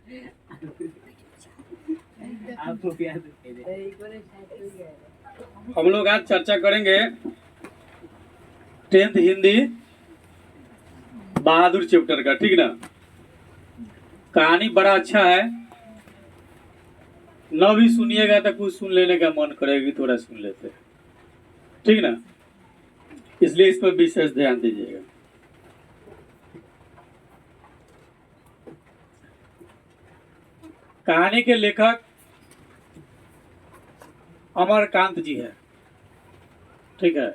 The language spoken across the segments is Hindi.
हम लोग आज चर्चा करेंगे 10th हिंदी बहादुर चैप्टर का, ठीक ना। कहानी बड़ा अच्छा है, न भी सुनिएगा तो कुछ सुन लेने का मन करेगी, थोड़ा सुन लेते हैं, ठीक ना। इसलिए इस पर विशेष ध्यान दीजिएगा। कहानी के लेखक अमरकांत जी है, ठीक है।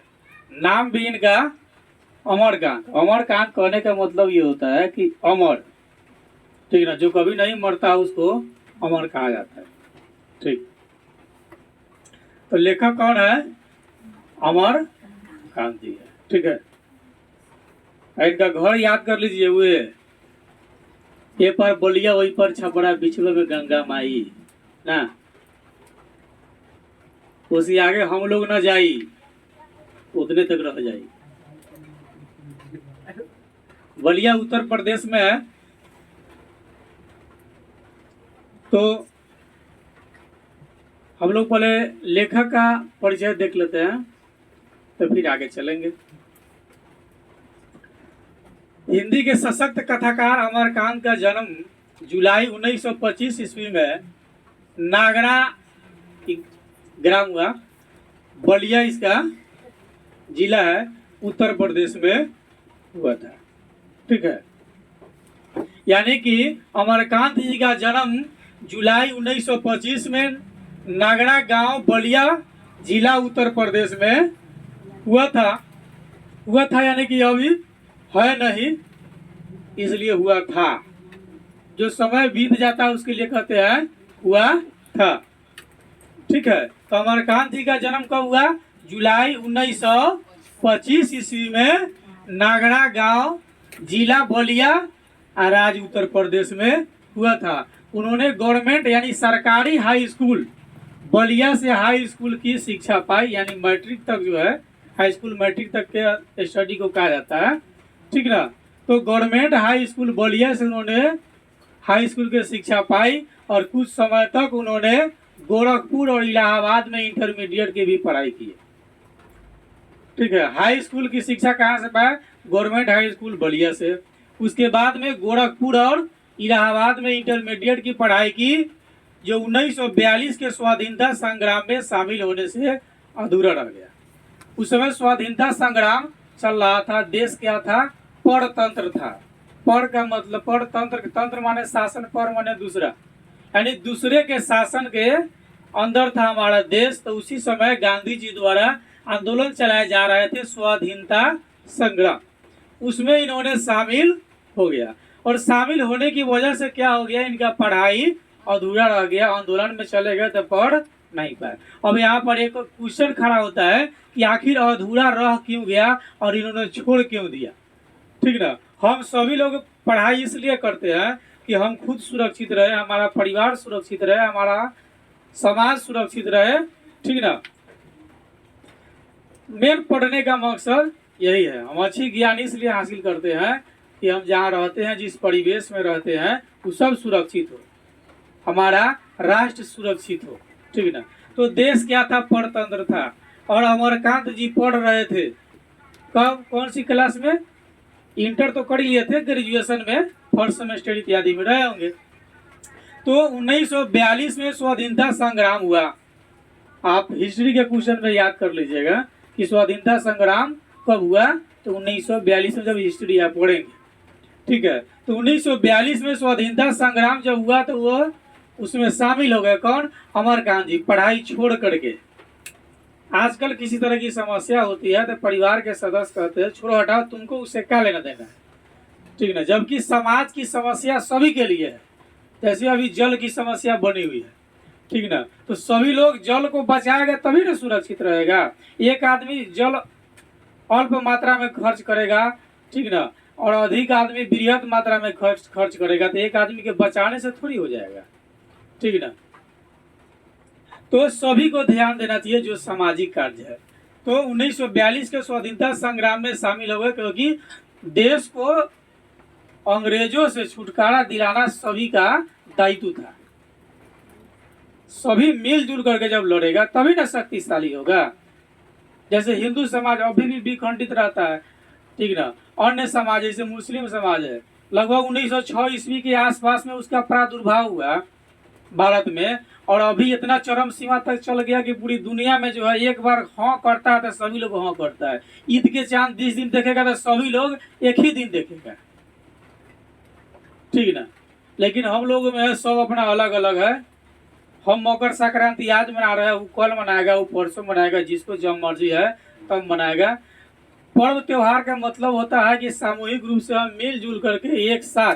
नाम भी इनका अमरकांत। अमरकांत कहने का मतलब ये होता है कि अमर, ठीक ना, जो कभी नहीं मरता उसको अमर कहा जाता है, ठीक। तो लेखक कौन है? अमरकांत जी है, ठीक है। इनका घर याद कर लीजिए, हुए ये पर बलिया, वही पर छपरा, बिछड़े में गंगा माई ना। उसी आगे हम लोग न जाई, उतने तक रह जाई। बलिया उत्तर प्रदेश में है। तो हम लोग पहले लेखक का परिचय देख लेते हैं, तो फिर आगे चलेंगे। हिंदी के सशक्त कथाकार अमरकांत का जन्म जुलाई 1925 ईस्वी में नागरा ग्राम हुआ। बलिया इसका जिला है, उत्तर प्रदेश में हुआ था, ठीक है। यानी कि अमरकांत जी का जन्म जुलाई 1925 में नागरा गांव, बलिया जिला, उत्तर प्रदेश में हुआ था यानी कि अभी है नहीं, इसलिए हुआ था। जो समय बीत जाता है उसके लिए कहते हैं हुआ था, ठीक है। तो अमरकांत जी का जन्म कब हुआ? जुलाई 1925 ईस्वी में नागरा गांव, जिला बलिया, राज्य उत्तर प्रदेश में हुआ था। उन्होंने गवर्नमेंट यानी सरकारी हाई स्कूल बलिया से हाई स्कूल की शिक्षा पाई, यानी मैट्रिक तक जो है, हाई स्कूल मैट्रिक तक के स्टडी को कहा जाता है, ठीक ना। तो गवर्नमेंट हाई स्कूल बलिया से उन्होंने हाई स्कूल की शिक्षा पाई और कुछ समय तक उन्होंने गोरखपुर और इलाहाबाद में इंटरमीडिएट की भी पढ़ाई की, ठीक है। हाई स्कूल की शिक्षा कहाँ से पाया? गवर्नमेंट हाई स्कूल बलिया से। उसके बाद में गोरखपुर और इलाहाबाद में इंटरमीडिएट की पढ़ाई की, जो 1942 के स्वाधीनता संग्राम में शामिल होने से अधूरा रह गया। उस समय स्वाधीनता संग्राम चल रहा था। देश क्या था? परतंत्र था। पर का मतलब परतंत्र, तंत्र माने शासन, पर माने दूसरा, यानी दूसरे के शासन के अंदर था हमारा देश। तो उसी समय गांधी जी द्वारा आंदोलन चलाए जा रहे थे, स्वाधीनता संग्राम, उसमें इन्होंने शामिल हो गया। और शामिल होने की वजह से क्या हो गया? इनका पढ़ाई अधूरा रह गया। आंदोलन में चले गए तो पढ़ नहीं पाए। अब यहाँ पर एक क्वेश्चन खड़ा होता है कि आखिर अधूरा रह क्यों गया और इन्होंने छोड़ क्यों दिया, ठीक ना। हम सभी लोग पढ़ाई इसलिए करते हैं कि हम खुद सुरक्षित रहे, हमारा परिवार सुरक्षित रहे, हमारा समाज सुरक्षित रहे, ठीक ना। मेन पढ़ने का मकसद यही है। हम अच्छी ज्ञान इसलिए हासिल करते हैं कि हम जहाँ रहते हैं, जिस परिवेश में रहते हैं, वो सब सुरक्षित हो, हमारा राष्ट्र सुरक्षित हो, ठीक ना। तो देश क्या था? परतंत्र था। और अमरकांत जी पढ़ रहे थे कब, कौन सी क्लास में? इंटर तो कर लिए थे, ग्रेजुएशन में फर्स्ट सेमेस्टर इत्यादि में रहे होंगे। तो 1942 में स्वाधीनता संग्राम हुआ। आप हिस्ट्री के क्वेश्चन में याद कर लीजिएगा कि स्वाधीनता संग्राम कब हुआ। तो 1942 में जब हिस्ट्री आप पढ़ेंगे, ठीक है। तो 1942 में स्वाधीनता संग्राम जब हुआ तो वो उसमें शामिल हो गए। कौन? अमरकांत जी। पढ़ाई छोड़ करके, आजकल किसी तरह की समस्या होती है तो परिवार के सदस्य कहते हैं छोड़ो हटाओ, तुमको उससे क्या लेना देना है, ठीक ना। जबकि समाज की समस्या सभी के लिए है। जैसे अभी जल की समस्या बनी हुई है, ठीक ना। तो सभी लोग जल को बचाएगा तभी ना सुरक्षित रहेगा। एक आदमी जल अल्प मात्रा में खर्च करेगा, ठीक ना, और अधिक आदमी बृहत मात्रा में खर्च करेगा, तो एक आदमी के बचाने से थोड़ी हो जाएगा, ठीक ना। तो सभी को ध्यान देना चाहिए जो सामाजिक कार्य है। तो 1942 के स्वाधीनता संग्राम में शामिल हो गए, क्योंकि देश को अंग्रेजों से छुटकारा दिलाना सभी का दायित्व था। सभी मिलजुल करके जब लड़ेगा तभी ना शक्तिशाली होगा। जैसे हिंदू समाज अभी भी विखंडित रहता है, ठीक ना। अन्य समाज जैसे मुस्लिम समाज है, लगभग 1906 ईस्वी के आसपास में उसका प्रादुर्भाव हुआ भारत में, और अभी इतना चरम सीमा तक चल गया कि पूरी दुनिया में जो है एक बार हाँ करता है तो सभी लोग हाँ करता है। ईद के चांद 20 दिन देखेगा तो सभी लोग एक ही दिन देखेगा, ठीक ना। लेकिन हम लोग में सब अपना अलग अलग है। हम मकर संक्रांति आज मना रहे हैं, वो कल मनाएगा, वो परसों मनाएगा, जिसको जब मर्जी है तब मनाएगा। पर्व त्योहार का मतलब होता है कि सामूहिक रूप से हम मिलजुल करके एक साथ,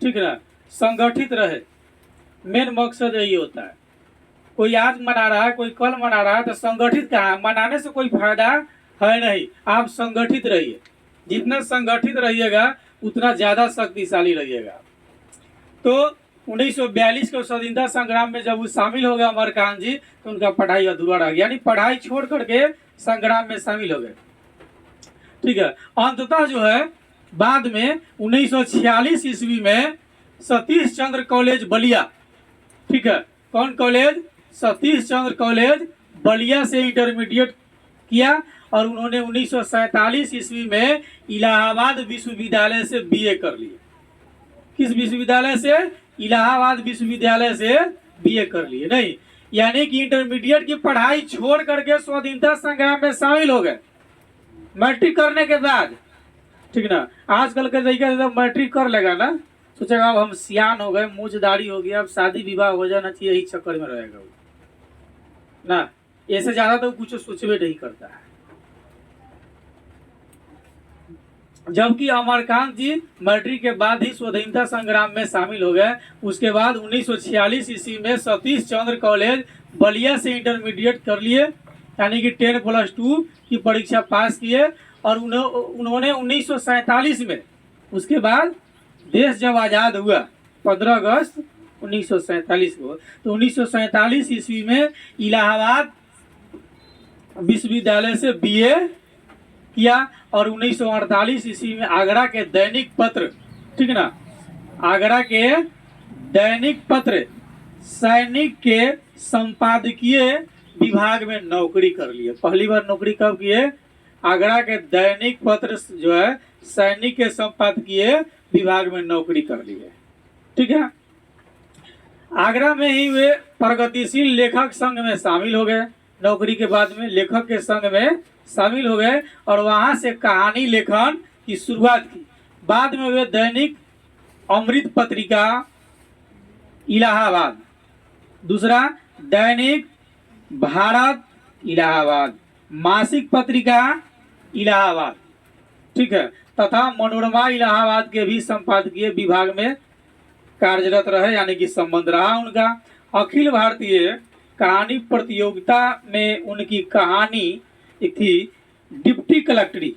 ठीक ना, संगठित रहे। मेन मकसद यही होता है। कोई आज मना रहा है, कोई कल मना रहा है, तो संगठित कहाँ, मनाने से कोई फायदा है नहीं। आप संगठित रहिए, जितना संगठित रहिएगा उतना ज्यादा शक्तिशाली रहिएगा। तो 1942 के स्वतंत्रता संग्राम में जब वो शामिल हो गए अमरकांत जी, तो उनका पढ़ाई अधूरा रह गया, यानी पढ़ाई छोड़ करके संग्राम में शामिल हो गए, ठीक है। अंततः जो है बाद में 1946 ईस्वी में सतीश चंद्र कॉलेज बलिया, ठीक है, कौन कॉलेज, सतीश चंद्र कॉलेज बलिया से इंटरमीडिएट किया, और उन्होंने 1947 ईस्वी में इलाहाबाद विश्वविद्यालय से बीए कर लिए। किस विश्वविद्यालय से, इलाहाबाद विश्वविद्यालय से बीए कर लिए। नहीं, यानी कि इंटरमीडिएट की पढ़ाई छोड़ करके स्वतंत्रता संग्राम में शामिल हो गए मैट्रिक करने के बाद, ठीक ना। आजकल के तरीके से मैट्रिक कर लेगा ना, सोचेगा अब हम सियान हो गए, मूंछदाढ़ी हो गया, अब शादी विवाह हो जाना चाहिए, यही चक्कर में रहेगा वो ना। ऐसे ज्यादा तो कुछ सोचबे नहीं करता है। जबकि अमरकांत जी मैट्रिक के बाद ही स्वतंत्रता संग्राम में शामिल हो गए। उसके बाद 1946 ईस्वी में सतीश चंद्र कॉलेज बलिया से इंटरमीडिएट कर लिए, यानी कि 10+2 की परीक्षा पास किए। और उन्होंने 1947 में, उसके बाद देश जब आज़ाद हुआ 15 अगस्त 1947 को, तो 1947 ईस्वी में इलाहाबाद विश्वविद्यालय से बीए किया। और 1948 ईस्वी में आगरा के दैनिक पत्र, ठीक ना, आगरा के दैनिक पत्र सैनिक के संपादकीय विभाग में नौकरी कर लिए। पहली बार नौकरी कब किए, आगरा के दैनिक पत्र जो है सैनिक के संपादकीय विभाग में नौकरी कर लिए, ठीक है। आगरा में ही वे प्रगतिशील लेखक संघ में शामिल हो गए। नौकरी के बाद में लेखक के संघ में शामिल हो गए और वहां से कहानी लेखन की शुरुआत की। बाद में वे दैनिक अमृत पत्रिका इलाहाबाद, दूसरा दैनिक भारत इलाहाबाद, मासिक पत्रिका इलाहाबाद, ठीक है, तथा मनोरमा इलाहाबाद के भी संपादकीय विभाग में कार्यरत रहे, यानी कि संबंध रहा उनका। अखिल भारतीय कहानी प्रतियोगिता में उनकी कहानी एक थी डिप्टी कलेक्टरी।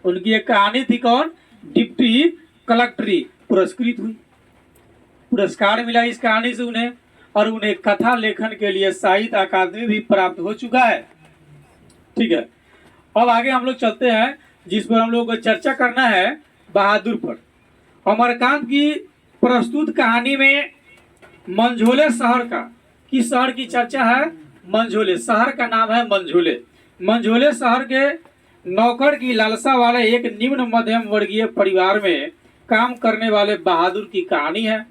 उनकी एक कहानी थी कौन, डिप्टी कलेक्टरी, पुरस्कृत हुई, पुरस्कार मिला इस कहानी से उन्हें। और उन्हें कथा लेखन के लिए साहित्य अकादमी भी प्राप्त हो चुका है, ठीक है। अब आगे हम लोग चलते हैं, जिस पर हम लोग को चर्चा करना है बहादुर पर। अमरकांत की प्रस्तुत कहानी में मंझोले शहर का, किस शहर की चर्चा है, मंझोले शहर का नाम है मंझोले। मंझोले शहर के नौकर की लालसा वाले एक निम्न मध्यम वर्गीय परिवार में काम करने वाले बहादुर की कहानी है,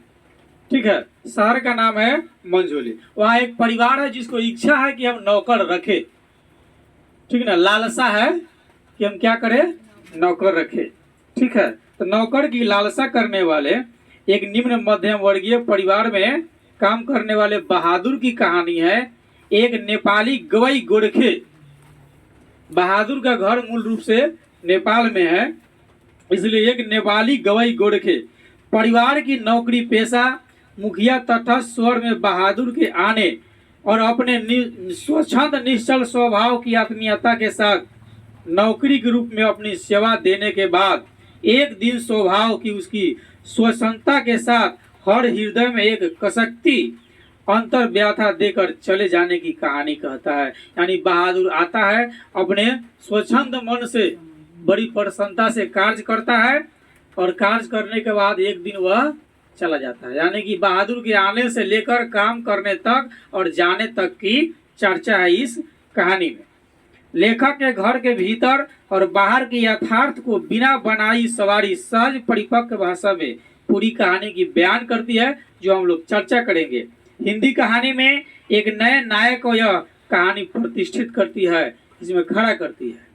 ठीक है। शहर का नाम है मंझोले। वहाँ एक परिवार है जिसको इच्छा है कि हम नौकर रखे, ठीक ना, लालसा है कि हम क्या करें, नौकर रखे, ठीक है। तो नौकर की लालसा करने वाले एक निम्न मध्यम वर्गीय परिवार में काम करने वाले बहादुर की कहानी है। एक नेपाली गवई गोरखे, बहादुर का घर मूल रूप से नेपाल में है, इसलिए एक नेपाली गवई गोरखे परिवार की नौकरी पेशा मुखिया तथा स्वर में बहादुर के आने और अपने स्वच्छंद निश्चल स्वभाव की आत्मीयता के साथ नौकरी के रूप में अपनी सेवा देने के बाद एक दिन स्वभाव की उसकी स्वच्छंदता के साथ हर हृदय में एक कसकती अंतर व्याथा देकर चले जाने की कहानी कहता है। यानी बहादुर आता है, अपने स्वच्छंद मन से बड़ी प्रसन्नता से कार्य करता है, और कार्य करने के बाद एक दिन वह चला जाता है। यानी कि बहादुर के आने से लेकर काम करने तक और जाने तक की चर्चा है इस कहानी में। लेखक के घर के भीतर और बाहर के यथार्थ को बिना बनाई सवारी सहज परिपक्व भाषा में पूरी कहानी की बयान करती है, जो हम लोग चर्चा करेंगे। हिंदी कहानी में एक नए नायक को यह कहानी प्रतिष्ठित करती है, इसमें खड़ा करती है।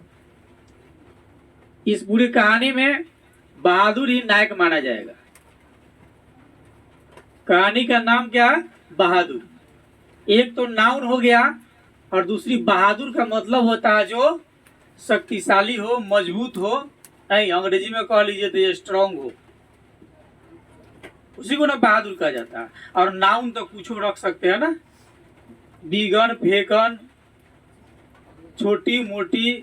इस पूरी कहानी में बहादुर ही नायक माना जाएगा। कहानी का नाम क्या है? बहादुर। एक तो नाउन हो गया और दूसरी बहादुर का मतलब होता है जो शक्तिशाली हो, मजबूत हो, नहीं अंग्रेजी में कह लीजिए तो स्ट्रांग हो, उसी को ना बहादुर कहा जाता है। और नाउन तो कुछ रख सकते हैं ना, बीगन, फेकन, छोटी मोटी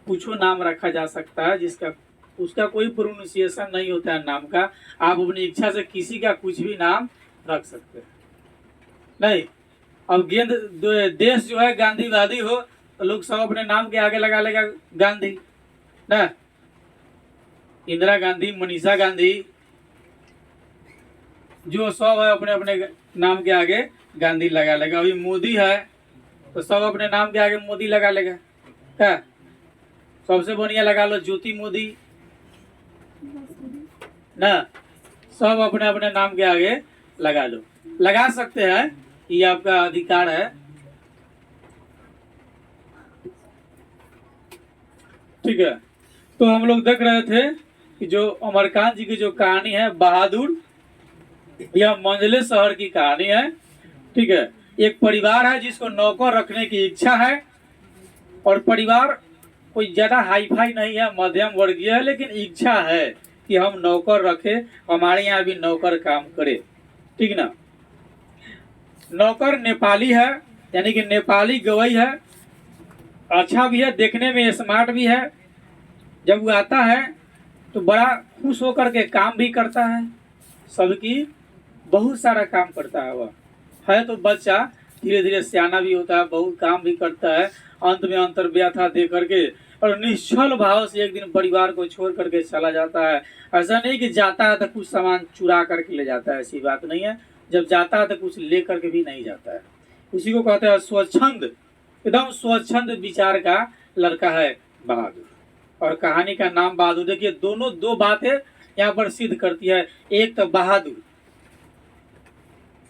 कुछ नाम रखा जा सकता है, जिसका उसका कोई प्रोनाउंसिएशन नहीं होता है नाम का। आप अपनी इच्छा से किसी का कुछ भी नाम रख सकते हैं। नहीं, अब गेंद देश जो है गांधीवादी हो तो लोग सब अपने नाम के आगे लगा लेगा गांधी ना, इंदिरा गांधी, मनीषा गांधी, जो सब है अपने अपने नाम के आगे गांधी लगा लेगा। अभी मोदी है तो सब अपने नाम के आगे मोदी लगा लेगा। क्या सबसे बढ़िया लगा लो ज्योति मोदी ना, सब अपने अपने नाम के आगे लगा लो, लगा सकते हैं, ये आपका अधिकार है। ठीक है, तो हम लोग देख रहे थे कि जो अमरकांत जी की जो कहानी है बहादुर, यह मंझले शहर की कहानी है। ठीक है, एक परिवार है जिसको नौकर रखने की इच्छा है, और परिवार कोई ज्यादा हाई फाई नहीं है, मध्यम वर्गीय है, लेकिन इच्छा है कि हम नौकर रखे, हमारे यहाँ भी नौकर काम करे। ठीक ना, नौकर नेपाली है, यानी कि नेपाली गवई है, अच्छा भी है, देखने में स्मार्ट भी है। जब वो आता है तो बड़ा खुश होकर के काम भी करता है, सबकी बहुत सारा काम करता है। वह है तो बच्चा, धीरे धीरे सियाना भी होता है, बहुत काम भी करता है। अंत में अंतर्व्यथा दे करके और निश्चल भाव से एक दिन परिवार को छोड़ करके चला जाता है। ऐसा नहीं कि जाता है तो कुछ सामान चुरा करके ले जाता है, ऐसी बात नहीं है। जब जाता है तो कुछ ले करके भी नहीं जाता है। उसी को कहते हैं स्वच्छंद, एकदम स्वच्छंद विचार का लड़का है बहादुर। और कहानी का नाम बहादुर। देखिए दोनों दो बातें यहाँ पर सिद्ध करती है। एक तो बहादुर,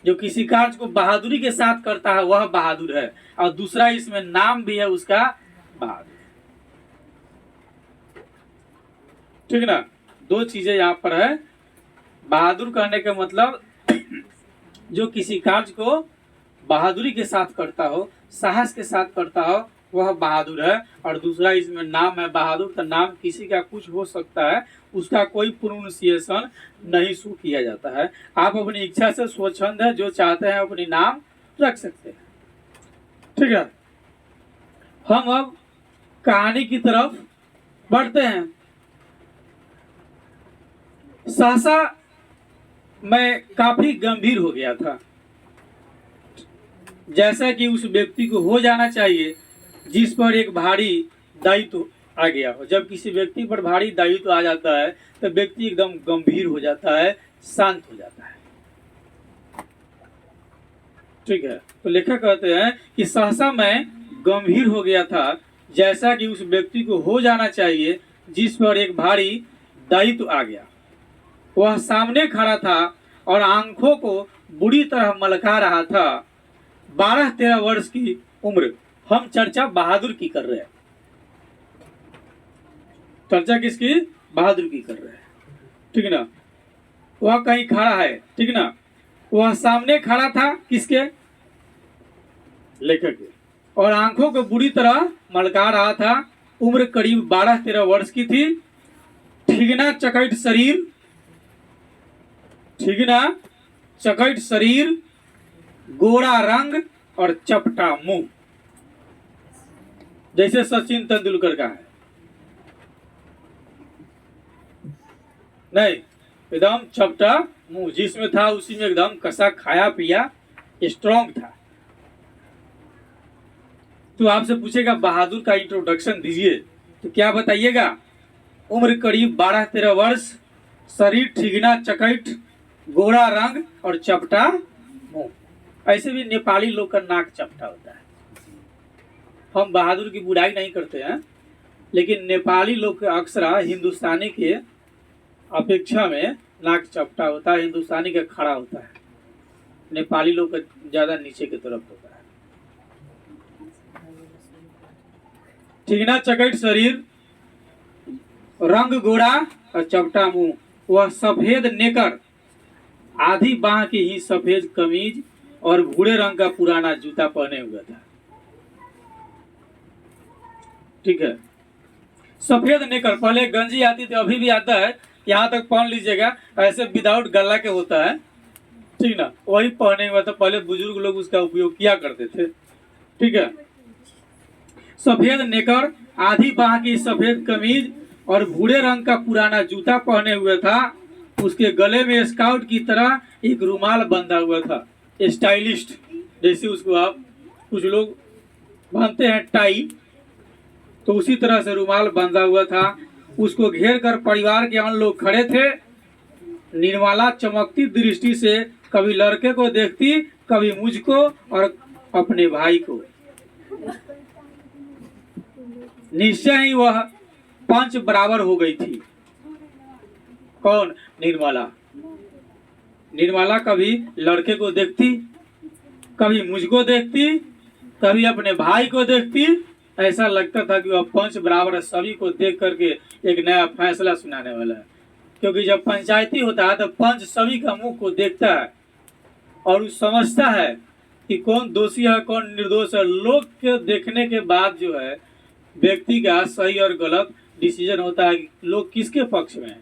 जो किसी कार्य को बहादुरी के साथ करता है वह बहादुर है, और दूसरा इसमें नाम भी है उसका बहादुर। ठीक ना, दो चीजें यहाँ पर है। बहादुर कहने का मतलब जो किसी कार्य को बहादुरी के साथ करता हो, साहस के साथ करता हो, वह बहादुर है। और दूसरा इसमें नाम है बहादुर, तो नाम किसी का कुछ हो सकता है, उसका कोई प्रोनाउंसिएशन नहीं शो किया जाता है। आप अपनी इच्छा से स्वच्छंद है, जो चाहते हैं अपनी नाम रख सकते हैं। ठीक है, हम अब कहानी की तरफ बढ़ते हैं। सहसा मैं काफी गंभीर हो गया था, जैसा कि उस व्यक्ति को हो जाना चाहिए जिस पर एक भारी दायित्व आ गया हो। जब किसी व्यक्ति पर भारी दायित्व आ जाता है तो व्यक्ति एकदम गंभीर हो जाता है, शांत हो जाता है। ठीक है, तो लेखक कहते हैं कि सहसा मैं गंभीर हो गया था, जैसा कि उस व्यक्ति को हो जाना चाहिए जिस पर एक भारी दायित्व आ गया। वह सामने खड़ा था और आंखों को बुरी तरह मलका रहा था। 12-13 वर्ष की उम्र। हम चर्चा बहादुर की कर रहे हैं। चर्चा किसकी? बहादुर की कर रहे हैं। ठीक ना, वह कहीं खड़ा है। ठीक ना, वह सामने खड़ा था किसके? लेखक के। और आंखों को बुरी तरह मलका रहा था। उम्र करीब 12-13 वर्ष की थी। ठिगना चकैत शरीर, ठिगना चकैत शरीर, गोरा रंग और चपटा मुंह, जैसे सचिन तेंदुलकर का है। नहीं, एकदम चपटा मुंह, जिसमें था उसी में एकदम कसा खाया पिया, स्ट्रॉन्ग था। तो आपसे पूछेगा बहादुर का इंट्रोडक्शन दीजिए, तो क्या बताइएगा? उम्र करीब 12-13 वर्ष, शरीर ठिगना चकैठ, गोरा रंग और चपटा मुंह। ऐसे भी नेपाली लोग का नाक चपटा होता है। हम बहादुर की बुराई नहीं करते हैं, लेकिन नेपाली लोग का अक्सर हिंदुस्तानी के अपेक्षा में नाक चपटा होता है, हिंदुस्तानी का खड़ा होता है, नेपाली लोग का ज्यादा नीचे की तरफ होता है। ठिगना चकैठ शरीर, रंग गोरा और चपटा मुंह, वह सफेद नेकर, आधी बाह की ही सफेद कमीज और भूरे रंग का पुराना जूता पहने हुआ था। ठीक है, सफेद नेकर, पहले गंजी आती थी, अभी भी आता है, यहाँ तक पहन लीजिएगा, ऐसे विदाउट गला के होता है, ठीक ना, वही पहने हुआ था। पहले बुजुर्ग लोग उसका उपयोग किया करते थे। ठीक है, सफेद नेकर, आधी बाह की सफेद कमीज और भूरे रंग का पुराना जूता पहने हुए था। उसके गले में स्काउट की तरह एक रुमाल बंधा हुआ था, स्टाइलिस्ट, जैसे उसको आप कुछ लोग बांधते हैं टाई, तो उसी तरह से रुमाल बंधा हुआ था। उसको घेर कर परिवार के अन्य लोग खड़े थे। निर्मला चमकती दृष्टि से कभी लड़के को देखती, कभी मुझको और अपने भाई को। निश्चय ही वह पंच बराबर हो गई थी। कौन? निर्मला। निर्मला कभी लड़के को देखती, कभी मुझको देखती, कभी अपने भाई को देखती। ऐसा लगता था कि वह पंच बराबर सभी को देख करके एक नया फैसला सुनाने वाला है। क्योंकि जब पंचायती होता है तो पंच सभी का मुंह को देखता है और समझता है कि कौन दोषी है, कौन निर्दोष है। लोग के देखने के बाद जो है व्यक्ति का सही और गलत डिसीजन होता है कि लोग किसके पक्ष में है।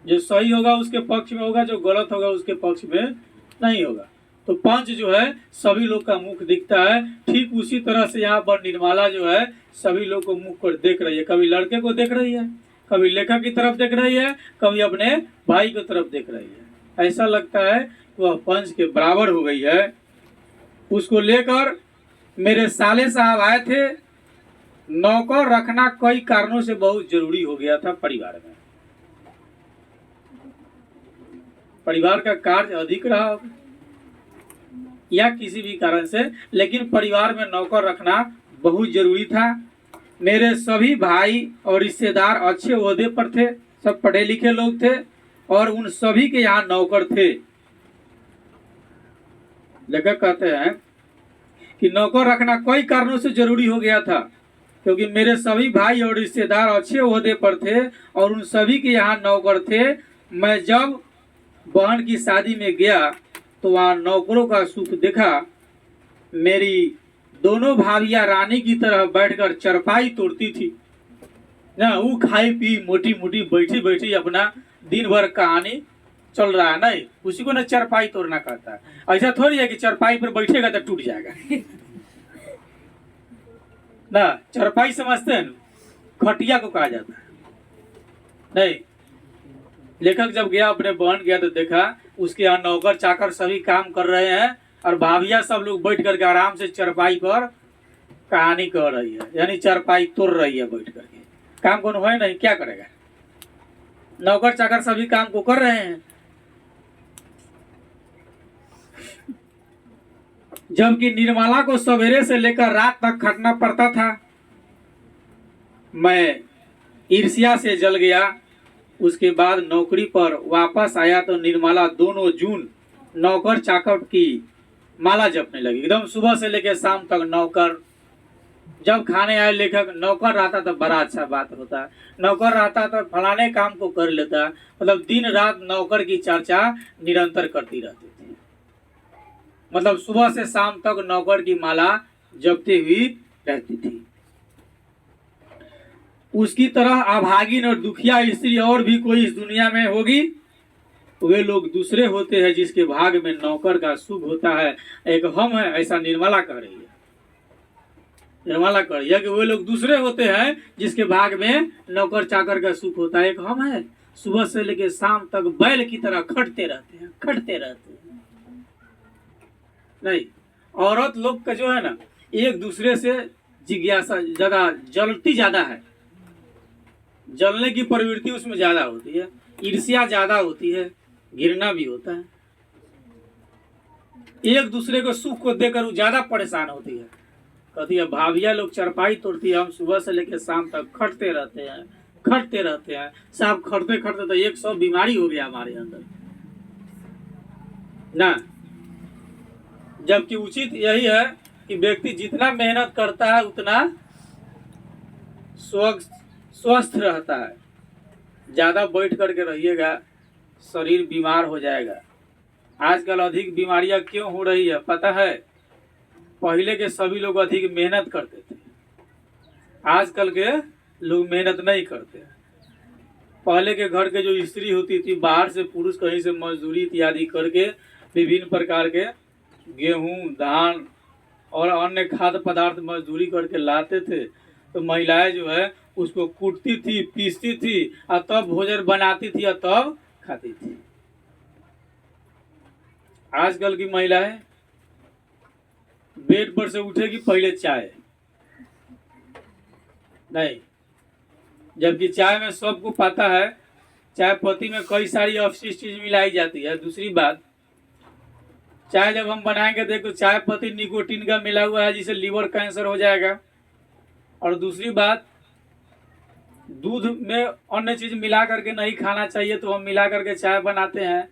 जो सही होगा उसके पक्ष में होगा, जो गलत होगा उसके पक्ष में नहीं होगा। तो पंच जो है सभी लोग का मुख दिखता है। ठीक उसी तरह से यहाँ पर निर्मला जो है सभी लोग को मुख पर देख रही है। कभी लड़के को देख रही है, कभी लेखक की तरफ देख रही है, कभी अपने भाई की तरफ देख रही है। ऐसा लगता है वह पंच के बराबर हो गई है। उसको लेकर मेरे साले साहब आए थे। नौकर रखना कई कारणों से बहुत जरूरी हो गया था परिवार में। परिवार का कार्य अधिक रहा या किसी भी कारण से, लेकिन परिवार में नौकर रखना बहुत जरूरी था। मेरे सभी भाई और रिश्तेदार अच्छे ओहदे पर थे, सब पढ़े लिखे लोग थे और उन सभी के यहाँ नौकर थे। लेखक कहते हैं कि नौकर रखना कई कारणों से जरूरी हो गया था, क्योंकि मेरे सभी भाई और रिश्तेदार अच्छे ओहदे पर थे और उन सभी के यहाँ नौकर थे। मैं जब बहन की शादी में गया तो वहाँ नौकरों का सुख देखा। मेरी दोनों भाभियाँ रानी की तरह बैठकर चरपाई तोड़ती थी ना। वो खाई पी मोटी मोटी बैठी बैठी अपना दिन भर कहानी चल रहा है। नहीं, उसी को ना चरपाई तोड़ना कहता है। ऐसा थोड़ी है कि चरपाई पर बैठेगा तो टूट जाएगा ना। चरपाई समझते हैं, खटिया को कहा जाता है। नहीं, लेखक जब गया अपने बहन गया तो देखा उसके यहाँ नौकर चाकर सभी काम कर रहे हैं और भाभिया सब लोग बैठ करके आराम से चरपाई पर कहानी कह रही है, यानी चरपाई तोड़ रही है बैठ करके। काम कौन है नहीं, क्या करेगा। नौकर चाकर सभी काम को कर रहे हैं, जबकि निर्मला को सवेरे से लेकर रात तक खटना पड़ता था। मैं ईर्ष्या से जल गया। उसके बाद नौकरी पर वापस आया तो निर्मला दोनों जून नौकर चाकर की माला जपने लगी। एकदम सुबह से लेकर शाम तक नौकर। जब खाने आए लेखक, नौकर रहता तो बड़ा अच्छा बात होता। नौकर रहता तो फलाने काम को कर लेता। मतलब दिन रात नौकर की चर्चा निरंतर करती रहती थी। मतलब सुबह से शाम तक नौकर की माला जपती हुई रहती थी। उसकी तरह अभागिन और दुखिया स्त्री और भी कोई इस दुनिया में होगी? वे लोग दूसरे होते हैं जिसके भाग में नौकर का सुख होता है। एक हम है, ऐसा निर्मला कह रही है। निर्मला कह रही है कि वे लोग दूसरे होते हैं जिसके भाग में नौकर चाकर का सुख होता है। एक हम है, सुबह से लेकर शाम तक बैल की तरह खटते रहते हैं, खटते रहते हैं। नहीं, औरत लोग का जो है ना, एक दूसरे से जिज्ञासा ज्यादा, जलती ज्यादा है, जलने की प्रवृत्ति उसमें ज्यादा होती है। ईर्ष्या ज़्यादा होती है, घृणा भी होता है। एक दूसरे को सुख को देकर वो ज़्यादा परेशान होती है। कहती है भाभिया लोग चरपाई तोड़ती है, हम सुबह से लेकर शाम तक खटते रहते हैं, खटते रहते हैं, साहब खटते खटते तो 100 बीमारी हो गया हमारे अंदर ना। जबकि उचित यही है कि व्यक्ति जितना मेहनत करता है उतना स्वस्थ रहता है। ज़्यादा बैठ करके रहिएगा, शरीर बीमार हो जाएगा। आजकल अधिक बीमारियां क्यों हो रही है पता है? पहले के सभी लोग अधिक मेहनत करते थे, आजकल के लोग मेहनत नहीं करते। पहले के घर के जो स्त्री होती थी, बाहर से पुरुष कहीं से मजदूरी इत्यादि करके विभिन्न प्रकार के गेहूं, धान और अन्य खाद्य पदार्थ मजदूरी करके लाते थे। तो महिलाएं जो है उसको कूटती थी, पीसती थी और तब भोजन बनाती थी और तब खाती थी। आजकल की महिलाएं बेड पर से उठेगी पहले चाय नहीं, जबकि चाय में सबको पता है चाय पत्ती में कई सारी अवशिष्ट चीज मिलाई जाती है। दूसरी बात, चाय जब हम बनाएंगे देखो चाय पत्ती निकोटीन का मिला हुआ है जिससे लीवर कैंसर हो जाएगा। और दूसरी बात, दूध में अन्य चीज मिला करके नहीं खाना चाहिए, तो हम मिला करके चाय बनाते हैं,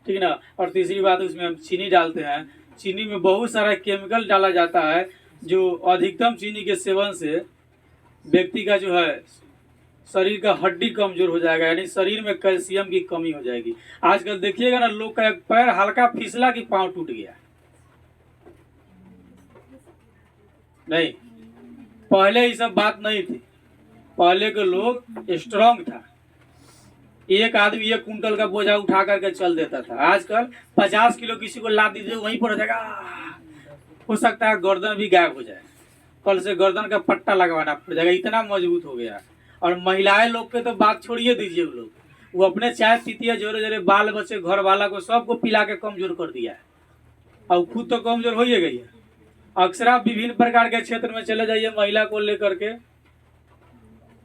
ठीक ना। और तीसरी बात, उसमें हम चीनी डालते हैं। चीनी में बहुत सारा केमिकल डाला जाता है, जो अधिकतम चीनी के सेवन से व्यक्ति का जो है शरीर का हड्डी कमजोर हो जाएगा, यानी शरीर में कैल्शियम की कमी हो जाएगी। आजकल देखिएगा ना, लोग का एक पैर हल्का फिसला कि पांव टूट गया। नहीं, पहले ये सब बात नहीं थी। पहले के लोग स्ट्रांग था, एक आदमी 1 कुंटल का बोझा उठा करके चल देता था। आजकल 50 किलो किसी को लाद दीजिए वहीं पर हो जाएगा, हो सकता है गर्दन भी गायब हो जाए, कल से गर्दन का पट्टा लगवाना पड़ जाएगा, इतना मजबूत हो गया। और महिलाएं लोग के तो बात छोड़िए दीजिए, वो अपने चाय पीती है, जोरे जोरे बाल बच्चे घर वाला को सबको पिला के कमजोर कर दिया है, और खुद तो कमजोर हो ही गई है। अक्सर आप विभिन्न प्रकार के क्षेत्र में चले जाइए, महिला को लेकर के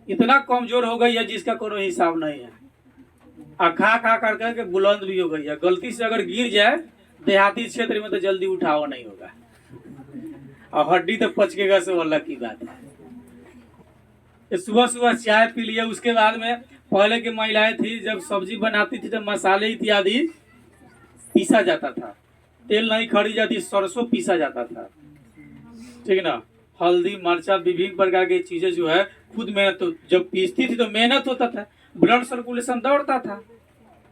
इतना कमजोर हो गई है जिसका कोई हिसाब नहीं है। खा खा करके बुलंद भी हो गई है। गलती से अगर गिर जाए देहाती क्षेत्र में तो जल्दी उठाओ नहीं होगा, और हड्डी तो पचकेगा, से अलग की बात है। सुबह सुबह चाय पी लिया, उसके बाद में पहले की महिलाएं थी जब सब्जी बनाती थी तो मसाले इत्यादि पीसा जाता था, तेल नहीं खड़ी जाती, सरसों पीसा जाता था, ठीक ना। हल्दी, मरचा, विभिन्न प्रकार की चीजें जो है खुद मेहनत, तो जब पीसती थी तो मेहनत होता था, ब्लड सर्कुलेशन दौड़ता था।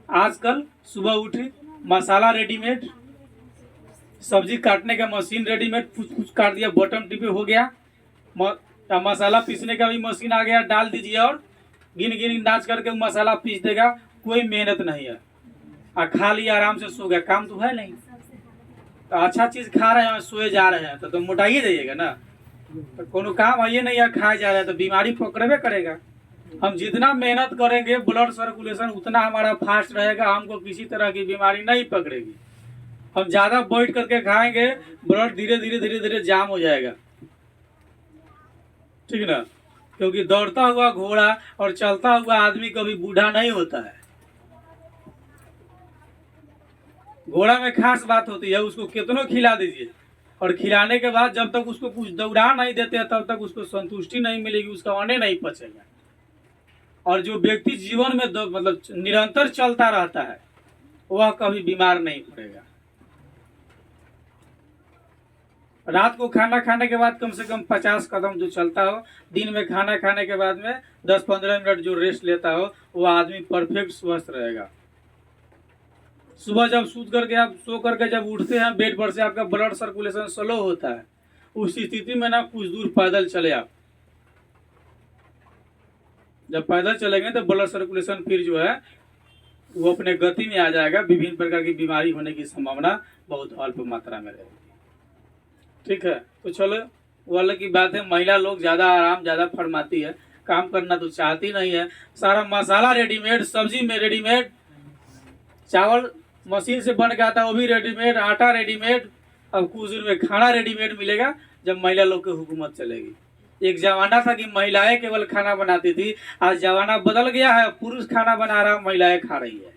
आजकल सुबह उठी मसाला रेडीमेड, सब्जी काटने का मशीन रेडीमेड, कुछ कुछ काट दिया, बटन टिपे हो गया। मसाला पीसने का भी मशीन आ गया, डाल दीजिए और गिन गिन नाच करके वो मसाला पीस देगा, कोई मेहनत नहीं है। खा लिया, आराम से सो गया, काम तो है नहीं। तो अच्छा चीज खा रहे हैं, सोए जा रहे हैं तो मोटाइए जाइएगा ना। तो कोनो काम है ये नहीं है, खाए जा रहे हैं तो बीमारी पकड़े करेगा। हम जितना मेहनत करेंगे ब्लड सर्कुलेशन उतना हमारा फास्ट रहेगा, हमको किसी तरह की बीमारी नहीं पकड़ेगी। हम ज्यादा बैठ करके खाएंगे, ब्लड धीरे धीरे धीरे धीरे जाम हो जाएगा, ठीक ना। क्योंकि दौड़ता हुआ घोड़ा और चलता हुआ आदमी कभी बूढ़ा नहीं होता है। घोड़ा में खास बात होती है, उसको कितनों खिला दीजिए, और खिलाने के बाद जब तक उसको कुछ दौड़ा नहीं देते तब तक उसको संतुष्टि नहीं मिलेगी, उसका अन्न नहीं पचेगा। और जो व्यक्ति जीवन में मतलब निरंतर चलता रहता है वह कभी बीमार नहीं पड़ेगा। रात को खाना खाने के बाद कम से कम 50 कदम जो चलता हो, दिन में खाना खाने के बाद में 10-15 मिनट जो रेस्ट लेता हो, वो आदमी परफेक्ट स्वस्थ रहेगा। सुबह जब सूत करके आप सो करके जब उठते हैं बेड पर से, आपका ब्लड सर्कुलेशन स्लो होता है। उस स्थिति में ना कुछ दूर पैदल चले आप, जब पैदल चलेंगे तो ब्लड सर्कुलेशन फिर जो है वो अपने गति में आ जाएगा, विभिन्न प्रकार की बीमारी होने की संभावना बहुत अल्प मात्रा में रहेगी, ठीक है। तो चलो वो अलग की बात है। महिला लोग ज़्यादा आराम ज़्यादा फरमाती है, काम करना तो चाहती नहीं है। सारा मसाला रेडीमेड, सब्जी में रेडीमेड, चावल मशीन से बन के आता है वो भी रेडीमेड, आटा रेडीमेड। अब कुछ दिन में खाना रेडीमेड मिलेगा जब महिला लोग की हुकूमत चलेगी। एक जमाना था कि महिलाएं केवल खाना बनाती थी, आज जमाना बदल गया है, पुरुष खाना बना रहा, महिलाएं खा रही है।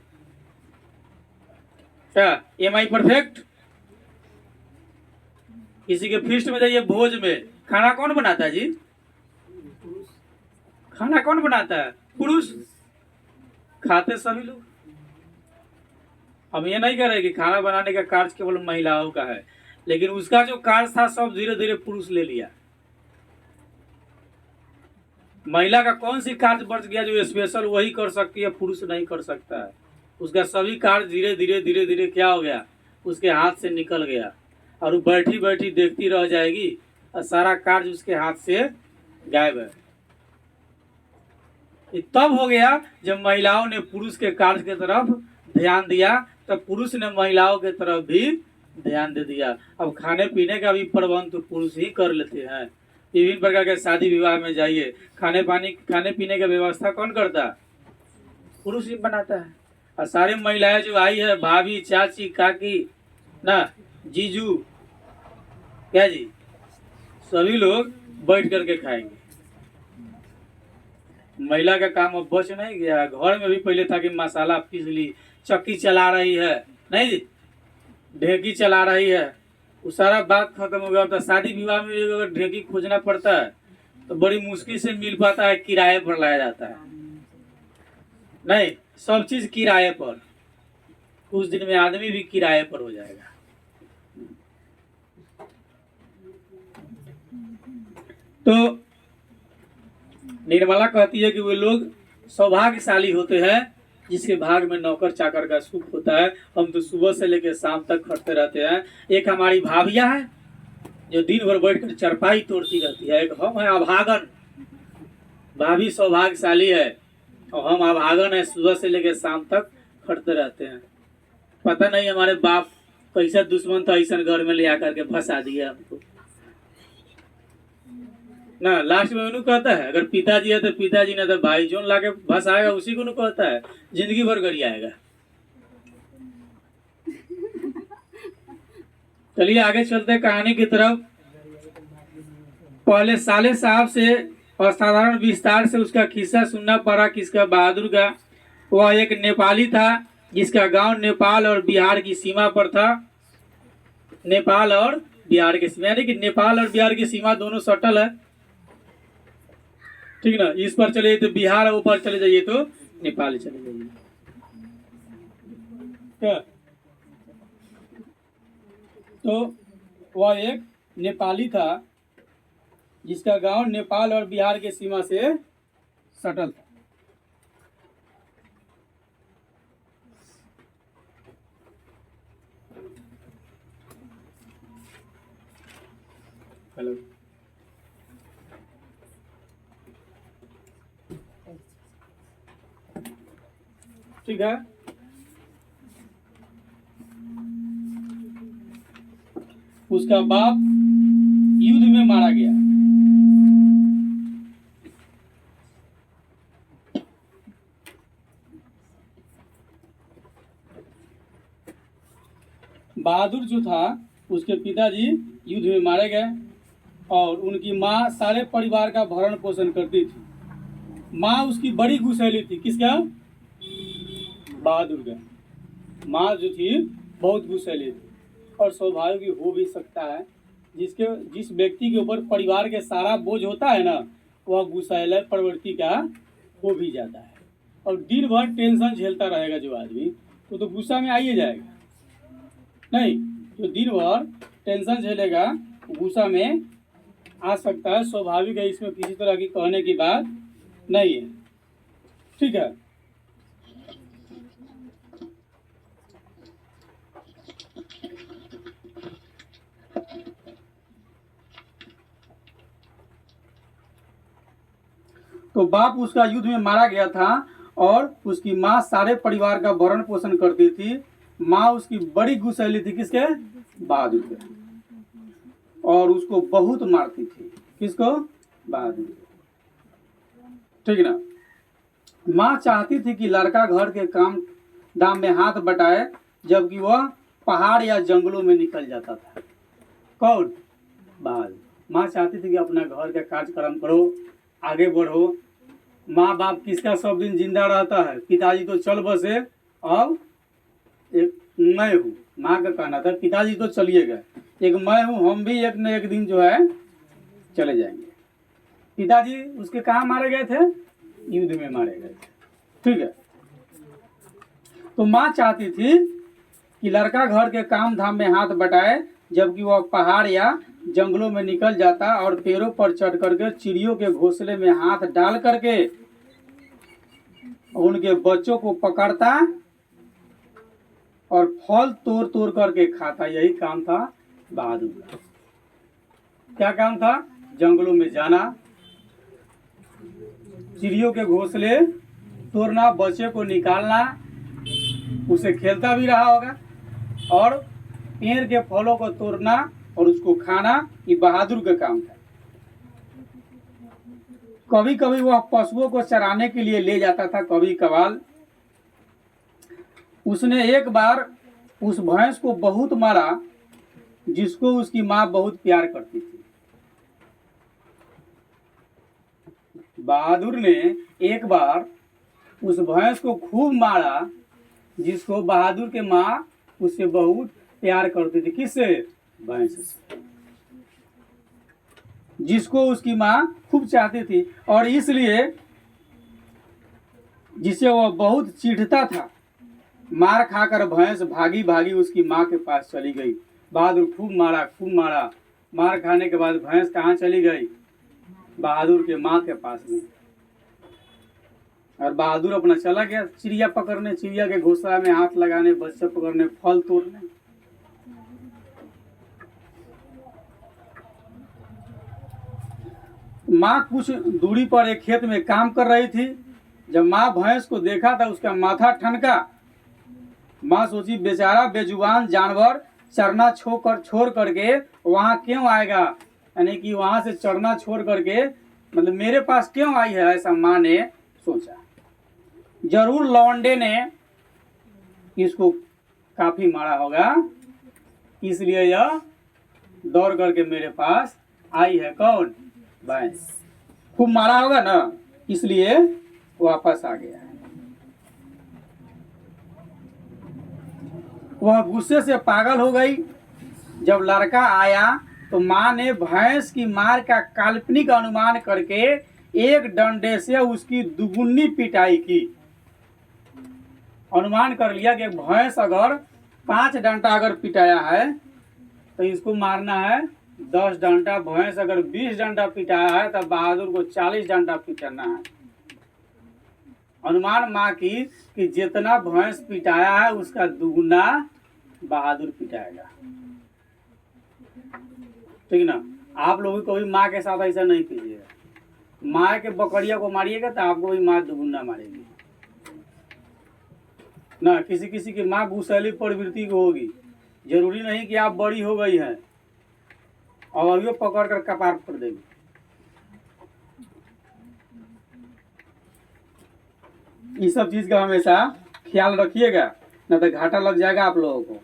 क्या एम आई परफेक्ट? किसी के फीस्ट में जाइए, भोज में खाना कौन बनाता है जी? खाना कौन बनाता है? पुरुष। खाते सभी लोग। हम ये नहीं कह रहे कि खाना बनाने का कार्य केवल महिलाओं का है, लेकिन उसका जो कार्य था सब धीरे धीरे पुरुष ले लिया। महिला का कौन सी कार्य बच गया जो स्पेशल वही कर सकती है, पुरुष नहीं कर सकता है? उसका सभी कार्य धीरे धीरे धीरे धीरे क्या हो गया, उसके हाथ से निकल गया, और वो बैठी बैठी देखती रह जाएगी और सारा कार्य उसके हाथ से गायब है। ये तब हो गया जब महिलाओं ने पुरुष के कार्य की तरफ ध्यान दिया, तब पुरुष ने महिलाओं की तरफ भी ध्यान दे दिया। अब खाने पीने का भी प्रबंध तो पुरुष ही कर लेते हैं। विभिन्न प्रकार के शादी विवाह में जाइए, खाने पीने का व्यवस्था कौन करता है? पुरुष ही बनाता है। और सारी महिलाएं जो आई है, भाभी, चाची, काकी, ना जीजू, क्या जी, सभी लोग बैठ करके खाएंगे। महिला का काम अब बच नहीं गया। घर में भी पहले था कि मसाला पीस ली, चक्की चला रही है, नहीं जी, ढेकी चला रही है, वो सारा बात खत्म हो गया। तो शादी विवाह में अगर ढेकी खोजना पड़ता है तो बड़ी मुश्किल से मिल पाता है, किराए पर लाया जाता है। नहीं, सब चीज किराए पर। कुछ दिन में आदमी भी किराए पर हो जाएगा। तो निर्मला कहती है कि वे लोग सौभाग्यशाली होते हैं जिसके भाग में नौकर चाकर का सुख होता है। हम तो सुबह से लेकर शाम तक खटते रहते हैं। एक हमारी भाभिया है जो दिन भर बैठकर चरपाई तोड़ती रहती है। एक हम है अभागन। भाभी सौभाग्यशाली है और हम अभागन है, सुबह से लेकर शाम तक खटते रहते हैं। पता नहीं हमारे बाप कैसा दुश्मन था, ऐसा घर में ले आकर के फंसा दिया हमको ना। लास्ट में उन्होंने कहता है अगर पिताजी है तो पिताजी, ना तो भाई, जो लाके फंसाएगा उसी को कहता है, जिंदगी भर गड़ी आएगा। चलिए आगे चलते हैं कहानी की तरफ। पहले साले साहब से असाधारण विस्तार से उसका किस्सा सुनना पड़ा। किसका? बहादुर का। वह एक नेपाली था जिसका गांव नेपाल और बिहार की सीमा पर था। नेपाल और बिहार की सीमा, यानी कि नेपाल और बिहार की सीमा दोनों सटल है, ठीक ना। इस पर चले तो बिहार, ऊपर चले जाइए तो नेपाल चले जाइए। क्या? तो वह एक नेपाली था जिसका गांव नेपाल और बिहार के सीमा से सटल था। हेलो, ठीक है। उसका बाप युद्ध में मारा गया। बहादुर जो था उसके पिताजी युद्ध में मारे गए और उनकी माँ सारे परिवार का भरण पोषण करती थी। माँ उसकी बड़ी गुस्सैली थी। किसका? बहादुर का। माँ जो थी बहुत गुस्सैली थी। और स्वाभाविक हो भी सकता है, जिस व्यक्ति के ऊपर परिवार के सारा बोझ होता है ना, वह गुस्सैला प्रवृत्ति का हो भी जाता है। और दिन भर टेंशन झेलता रहेगा जो आदमी, तो गुस्सा में आइए जाएगा। नहीं, जो दिन भर टेंशन झेलेगा गुस्सा में आ सकता है। स्वाभाविक है, इसमें किसी तरह की कहने की बात नहीं है, ठीक है। तो बाप उसका युद्ध में मारा गया था और उसकी माँ सारे परिवार का भरण पोषण करती थी। माँ उसकी बड़ी गुस्सैली थी। किसके? बहादुर के। और उसको बहुत मारती थी। किसको? बहादुर के, ठीक ना। माँ चाहती थी कि लड़का घर के काम दाम में हाथ बटाए, जबकि वह पहाड़ या जंगलों में निकल जाता था। कौन? बहादुर। माँ चाहती थी कि अपना घर का कार्यक्रम करो, आगे बढ़ो। माँ बाप किसका सब दिन जिंदा रहता है, पिताजी तो चल बसे, अब एक मैं हूँ। माँ का कहना था पिताजी तो चलिए गए, एक मैं हूँ, हम भी एक न एक दिन जो है चले जाएंगे। पिताजी उसके कहाँ मारे गए थे, युद्ध में मारे गए थे। ठीक है, तो माँ चाहती थी कि लड़का घर के काम धाम में हाथ बटाए, जबकि वह पहाड़ या जंगलों में निकल जाता और पेड़ों पर चढ़ करके चिड़ियों के घोंसले में हाथ डाल करके उनके बच्चों को पकड़ता और फल तोड़ तोड़ करके खाता। यही काम था बहादुर का। क्या काम था, जंगलों में जाना, चिड़ियों के घोंसले तोड़ना, बच्चे को निकालना, उसे खेलता भी रहा होगा, और पेड़ के फलों को तोड़ना और उसको खाना, ये बहादुर का काम था। कभी कभी वह पशुओं को चराने के लिए ले जाता था, कभी कभार। उसने एक बार उस भैंस को बहुत मारा जिसको उसकी माँ बहुत प्यार करती थी। बहादुर ने एक बार उस भैंस को खूब मारा जिसको बहादुर के माँ उससे बहुत प्यार करती थी। किससे, भैंस से, जिसको उसकी माँ खूब चाहती थी, और इसलिए जिसे वह बहुत चिढ़ता था। मार खाकर भैंस भागी भागी उसकी माँ के पास चली गई। बहादुर खूब मारा, खूब मारा। मार खाने के बाद भैंस कहाँ चली गई, बहादुर के माँ के पास में। और बहादुर अपना चला गया चिड़िया पकड़ने, चिड़िया के घोंसला में हाथ लगाने, बच्चे पकड़ने, फल तोड़ने। माँ कुछ दूरी पर एक खेत में काम कर रही थी। जब माँ भैंस को देखा था उसका माथा ठनका। माँ सोची बेचारा बेजुबान जानवर चरना छोड़ करके वहां क्यों आएगा, यानी कि वहां से चरना छोड़ करके मतलब मेरे पास क्यों आई है, ऐसा माँ ने सोचा। जरूर लौंडे ने इसको काफी मारा होगा, इसलिए यह दौड़ करके मेरे पास आई है। कौन, भैंस। खूब मारा होगा ना, इसलिए वापस आ गया है। वह गुस्से से पागल हो गई। जब लड़का आया तो माँ ने भैंस की मार का काल्पनिक अनुमान करके एक डंडे से उसकी दुगुनी पिटाई की। अनुमान कर लिया कि भैंस अगर 5 डंडा अगर पिटाया है तो इसको मारना है 10 डंडा। भैंस अगर 20 डंडा पिटाया है तो बहादुर को 40 डंडा पिटाना है। अनुमान माँ की कि जितना भैंस पिटाया है उसका दुगुना बहादुर पिटाएगा। ठीक ना। आप लोग कभी माँ के साथ ऐसा नहीं कीजिएगा। माँ के बकरिया को मारिएगा तो आपको भी माँ दुगुना मारेगी ना। किसी किसी की माँ गुस्सैली प्रवृत्ति को होगी। जरूरी नहीं कि आप बड़ी हो गई है और अभी पकड़ कर कपार फोड़ देगी। इस सब चीज का हमेशा ख्याल रखिएगा, ना तो घाटा लग जाएगा आप लोगों को।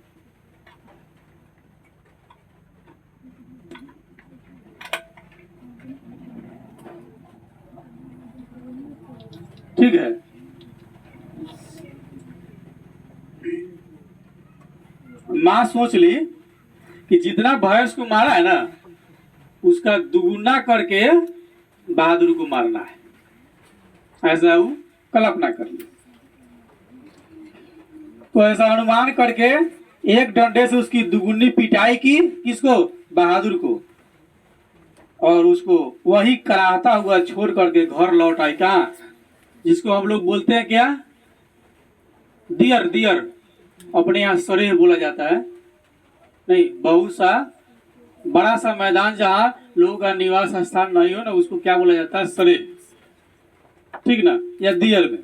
ठीक है। माँ सोच ली कि जितना भैंस को मारा है ना उसका दुगुना करके बहादुर को मारना है। ऐसा वो कल्पना कर ली। तो ऐसा अनुमान करके एक डंडे से उसकी दुगुनी पिटाई की। किसको, बहादुर को। और उसको वही कराहता हुआ छोड़ करके घर लौट आई। कहाँ, जिसको हम लोग बोलते हैं क्या, दियर। दियर अपने यहाँ सरेह बोला जाता है। नहीं, बहुत सा बड़ा सा मैदान जहाँ लोगों का निवास स्थान नहीं हो ना, उसको क्या बोला जाता है, सरेह। ठीक ना, या दियर में।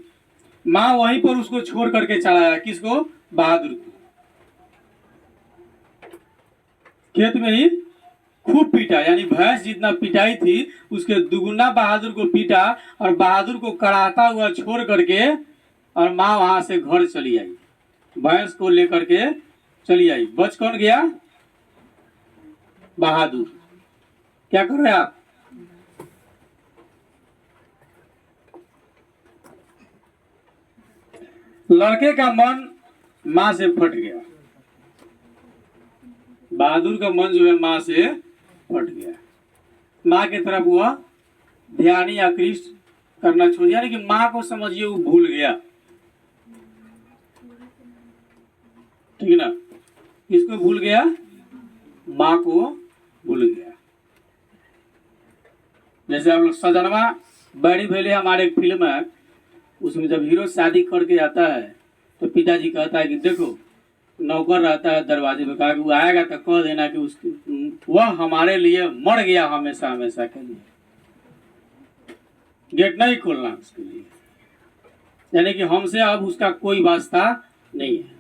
माँ वहीं पर उसको छोड़ करके चला आया। किसको, बहादुर को। खेत में ही खूब पीटा, यानी भैंस जितना पिटाई थी उसके दुगुना बहादुर को पीटा और बहादुर को कराहता हुआ छोड़ करके और माँ वहां से घर चली आई। भैंस को लेकर के चली आई। बच कौन गया, बहादुर। क्या कर रहे हैं आप? लड़के का मन माँ से फट गया। बहादुर का मन जो है माँ से फट गया। माँ की तरफ वह ध्यान ही आकृष्ट करना छोड़ दिया, यानी कि माँ को समझिए वो भूल गया। ठीक है ना? किसको भूल गया? माँ को भूल गया। जैसे हम लोग सजनवा बड़ी भैले हमारे एक फिल्म है, उसमें जब हीरो शादी करके आता है तो पिताजी कहता है कि देखो नौकर रहता है दरवाजे पे, कहा कि वो आएगा तो कह देना कि उसकी वह हमारे लिए मर गया हमेशा हमेशा के लिए, गेट नहीं खोलना उसके लिए, यानी कि हमसे अब उसका कोई वास्ता नहीं है।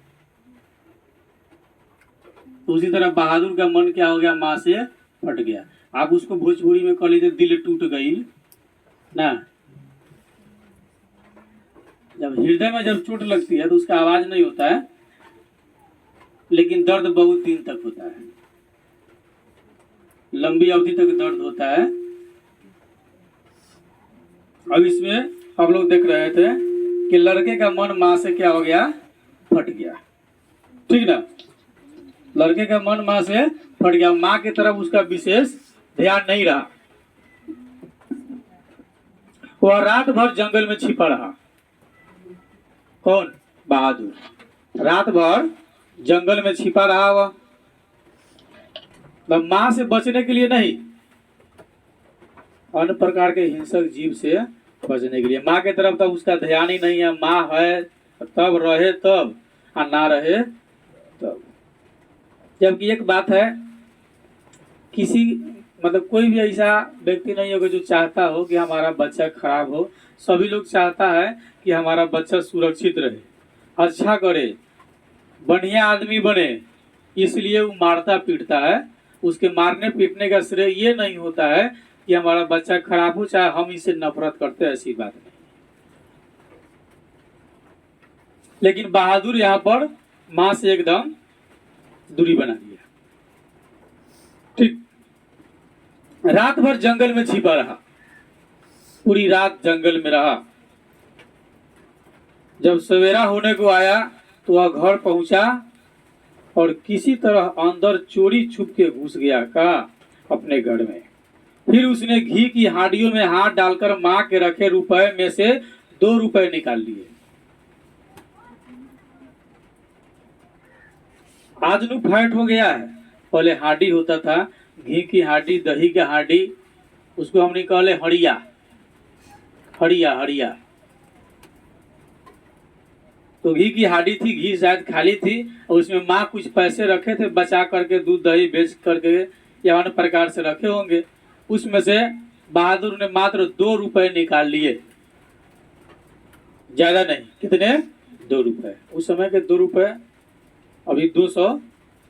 तो उसी तरह बहादुर का मन क्या हो गया? माँ से फट गया। आप उसको भोजपुरी में कह लीजिए दिल टूट गई ना। जब हृदय में जब चोट लगती है तो उसका आवाज नहीं होता है, लेकिन दर्द बहुत दिन तक होता है, लंबी अवधि तक दर्द होता है। अब इसमें हम लोग देख रहे थे कि लड़के का मन माँ से क्या हो गया? फट गया। ठीक ना? लड़के का मन माँ से फट गया। माँ की तरफ उसका विशेष ध्यान नहीं रहा। वह रात भर जंगल में छिपा रहा। कौन? बहादुर रात भर जंगल में छिपा रहा। वह तो माँ से बचने के लिए नहीं, अन्य प्रकार के हिंसक जीव से बचने के लिए। माँ की तरफ तब उसका ध्यान ही नहीं है। माँ है तब रहे तब, और ना रहे तब। जबकि एक बात है, किसी मतलब कोई भी ऐसा व्यक्ति नहीं होगा जो चाहता हो कि हमारा बच्चा खराब हो। सभी लोग चाहता है कि हमारा बच्चा सुरक्षित रहे, अच्छा करे, बढ़िया आदमी बने, इसलिए वो मारता पीटता है। उसके मारने पीटने का श्रेय ये नहीं होता है कि हमारा बच्चा खराब हो, चाहे हम इसे नफरत करते हैं, ऐसी बात नहीं। लेकिन बहादुर यहाँ पर माँ से एकदम दूरी बना लिया। ठीक। रात भर जंगल में छिपा रहा, पूरी रात जंगल में रहा। जब सवेरा होने को आया तो वह घर पहुंचा और किसी तरह अंदर चोरी छुप के घुस गया का अपने घर में। फिर उसने घी की हांडियों में हाथ डालकर माँ के रखे रुपए में से 2 रुपए निकाल लिए। आज नु फैट हो गया है। पहले हांडी होता था, घी की हांडी, दही की हांडी, उसको हमने कहले हड़िया, हड़िया हड़िया। तो घी की हांडी थी, घी शायद खाली थी, और उसमें माँ कुछ पैसे रखे थे बचा करके, दूध दही बेच करके या अन्य प्रकार से रखे होंगे। उसमें से बहादुर ने मात्र 2 रुपए निकाल लिए, ज्यादा नहीं। कितने? 2 रुपए। उस समय के 2 रुपए अभी 200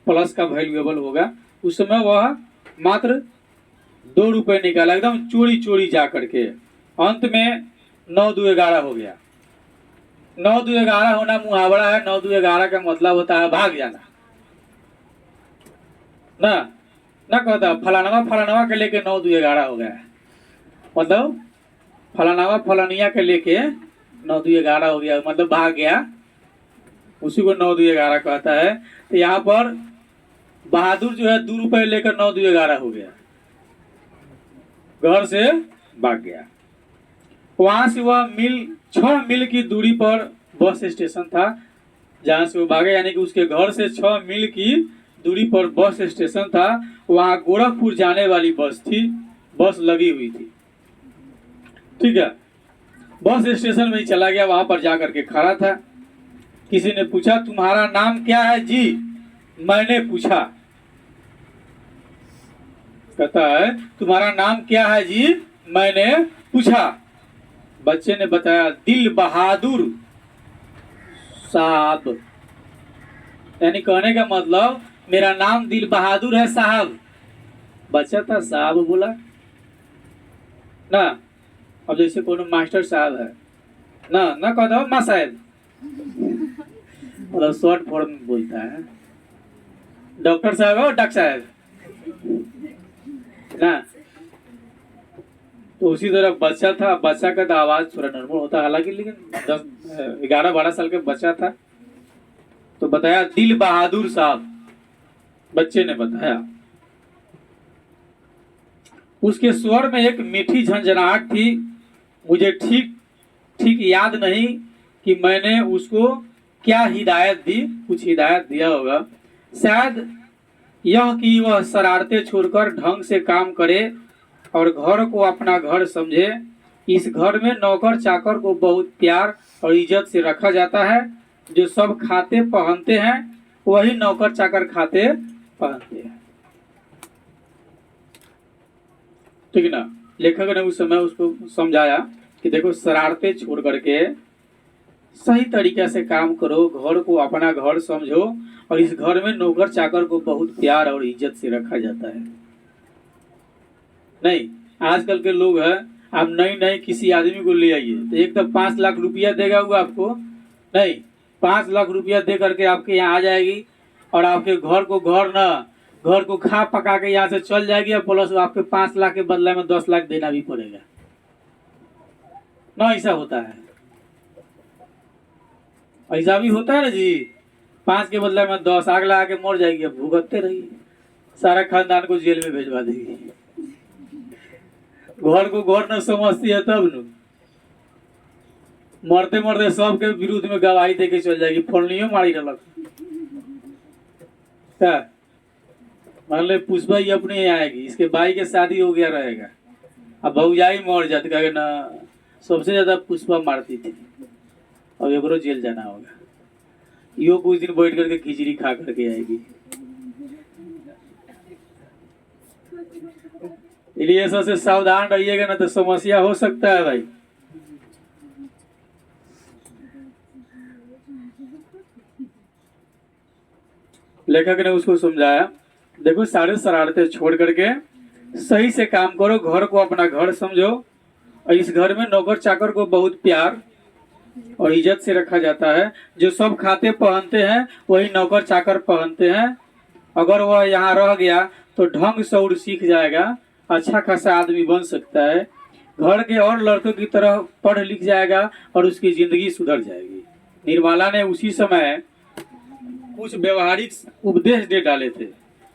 प्लस का वैल्यूएबल होगा। उस समय वह मात्र 2 रुपए निकाला, एकदम चोरी चोरी जा करके। अंत में 9 2 11 हो गया। 9 2 11 होना मुहावरा है। 9 2 11 का मतलब होता है भाग जाना ना। ना कहता फलानवा फलानवा के लेके 9 2 11 हो गया, मतलब फलानवा फलानिया के लेके 9 2 11 हो गया, मतलब भाग गया, उसी को 9 2 11 कहता है। तो यहाँ पर बहादुर जो है 2 रुपए लेकर 9 2 11 हो गया, घर से भाग गया। वहां से वह 6 मील की दूरी पर बस स्टेशन था जहां से वो भागे, यानी कि उसके घर से 6 मील की दूरी पर बस स्टेशन था। वहां गोरखपुर जाने वाली बस थी, बस लगी हुई थी। ठीक है। बस स्टेशन में ही चला गया, वहां पर जाकर के खड़ा था। किसी ने पूछा तुम्हारा नाम क्या है जी? मैंने पूछा। कहता है तुम्हारा नाम क्या है जी? मैंने पूछा। बच्चे ने बताया दिल बहादुर साहब, यानी कहने का मतलब मेरा नाम दिल बहादुर है साहब। बच्चा था साहब बोला ना। अब जैसे कोनो मास्टर साहब है ना, ना कहता हो माँ साहब, मतलब शॉर्ट फॉर्म में बोलता है। डॉक्टर साहब हो डॉक्टर साहब ना, तो उसी तरह बच्चा था, बच्चा का तो आवाज़ थोड़ा नॉर्मल होता है हालांकि, लेकिन 10 11 12 साल का बच्चा था। तो बताया दिल बहादुर साहब, बच्चे ने बताया। उसके स्वर में एक मीठी झंझनाहट थी। मुझे ठीक ठीक याद नहीं कि मैंने उसको क्या हिदायत दी, कुछ हिदायत दिया होगा, शायद यह कि वह शरारतें छोड़कर ढंग से काम करे और घर को अपना घर समझे। इस घर में नौकर चाकर को बहुत प्यार और इज्जत से रखा जाता है। जो सब खाते पहनते हैं वही नौकर चाकर खाते पहनते हैं। ठीक है ना। लेखक ने उस समय उसको समझाया कि देखो, शरारतें छोड़ करके सही तरीके से काम करो, घर को अपना घर समझो, और इस घर में नौकर चाकर को बहुत प्यार और इज्जत से रखा जाता है। नहीं, आजकल के लोग हैं, आप नई नई किसी आदमी को ले आइए तो एक तो 5 लाख रुपया देगा वो आपको, नहीं 5 लाख रुपया दे करके आपके यहाँ आ जाएगी और आपके घर को घर को खा पका के यहाँ से चल जाएगी, और प्लस आपके 5 लाख के बदले में 10 लाख देना भी पड़ेगा ना। ऐसा होता है, ऐसा भी होता है ना जी। 5 के बदले में 10, आग लगा के मर जाएगी, अब भुगतते रहिए, सारा खानदान को जेल में भेजवा देगी। घर को घर न समझती है तब न, मरते मरते सबके विरुद्ध में गवाही दे के चल जाएगी, फोड़नियो मारी रलक। क्या मान ले पुष्पा ही अपने आएगी, इसके भाई के शादी हो गया रहेगा, अब भौजाई मर जाती, कहे ना सबसे ज्यादा पुष्पा मारती थी, अब एक जेल जाना होगा। यो कुछ दिन बैठ करके खिचड़ी खा करके आएगी। इसलिए सबसे सावधान रहिएगा, ना तो समस्या हो सकता है भाई। लेखक ने उसको समझाया, देखो सारे शरारतें छोड़ करके सही से काम करो, घर को अपना घर समझो, और इस घर में नौकर चाकर को बहुत प्यार और इज्जत से रखा जाता है। जो सब खाते पहनते हैं वही नौकर चाकर पहनते हैं। अगर वह यहाँ रह गया तो ढंग शौर सीख जाएगा, अच्छा खासा आदमी बन सकता है, घर के और लड़कों की तरह पढ़ लिख जाएगा और उसकी जिंदगी सुधर जाएगी। निर्मला ने उसी समय कुछ व्यवहारिक उपदेश दे डाले थे।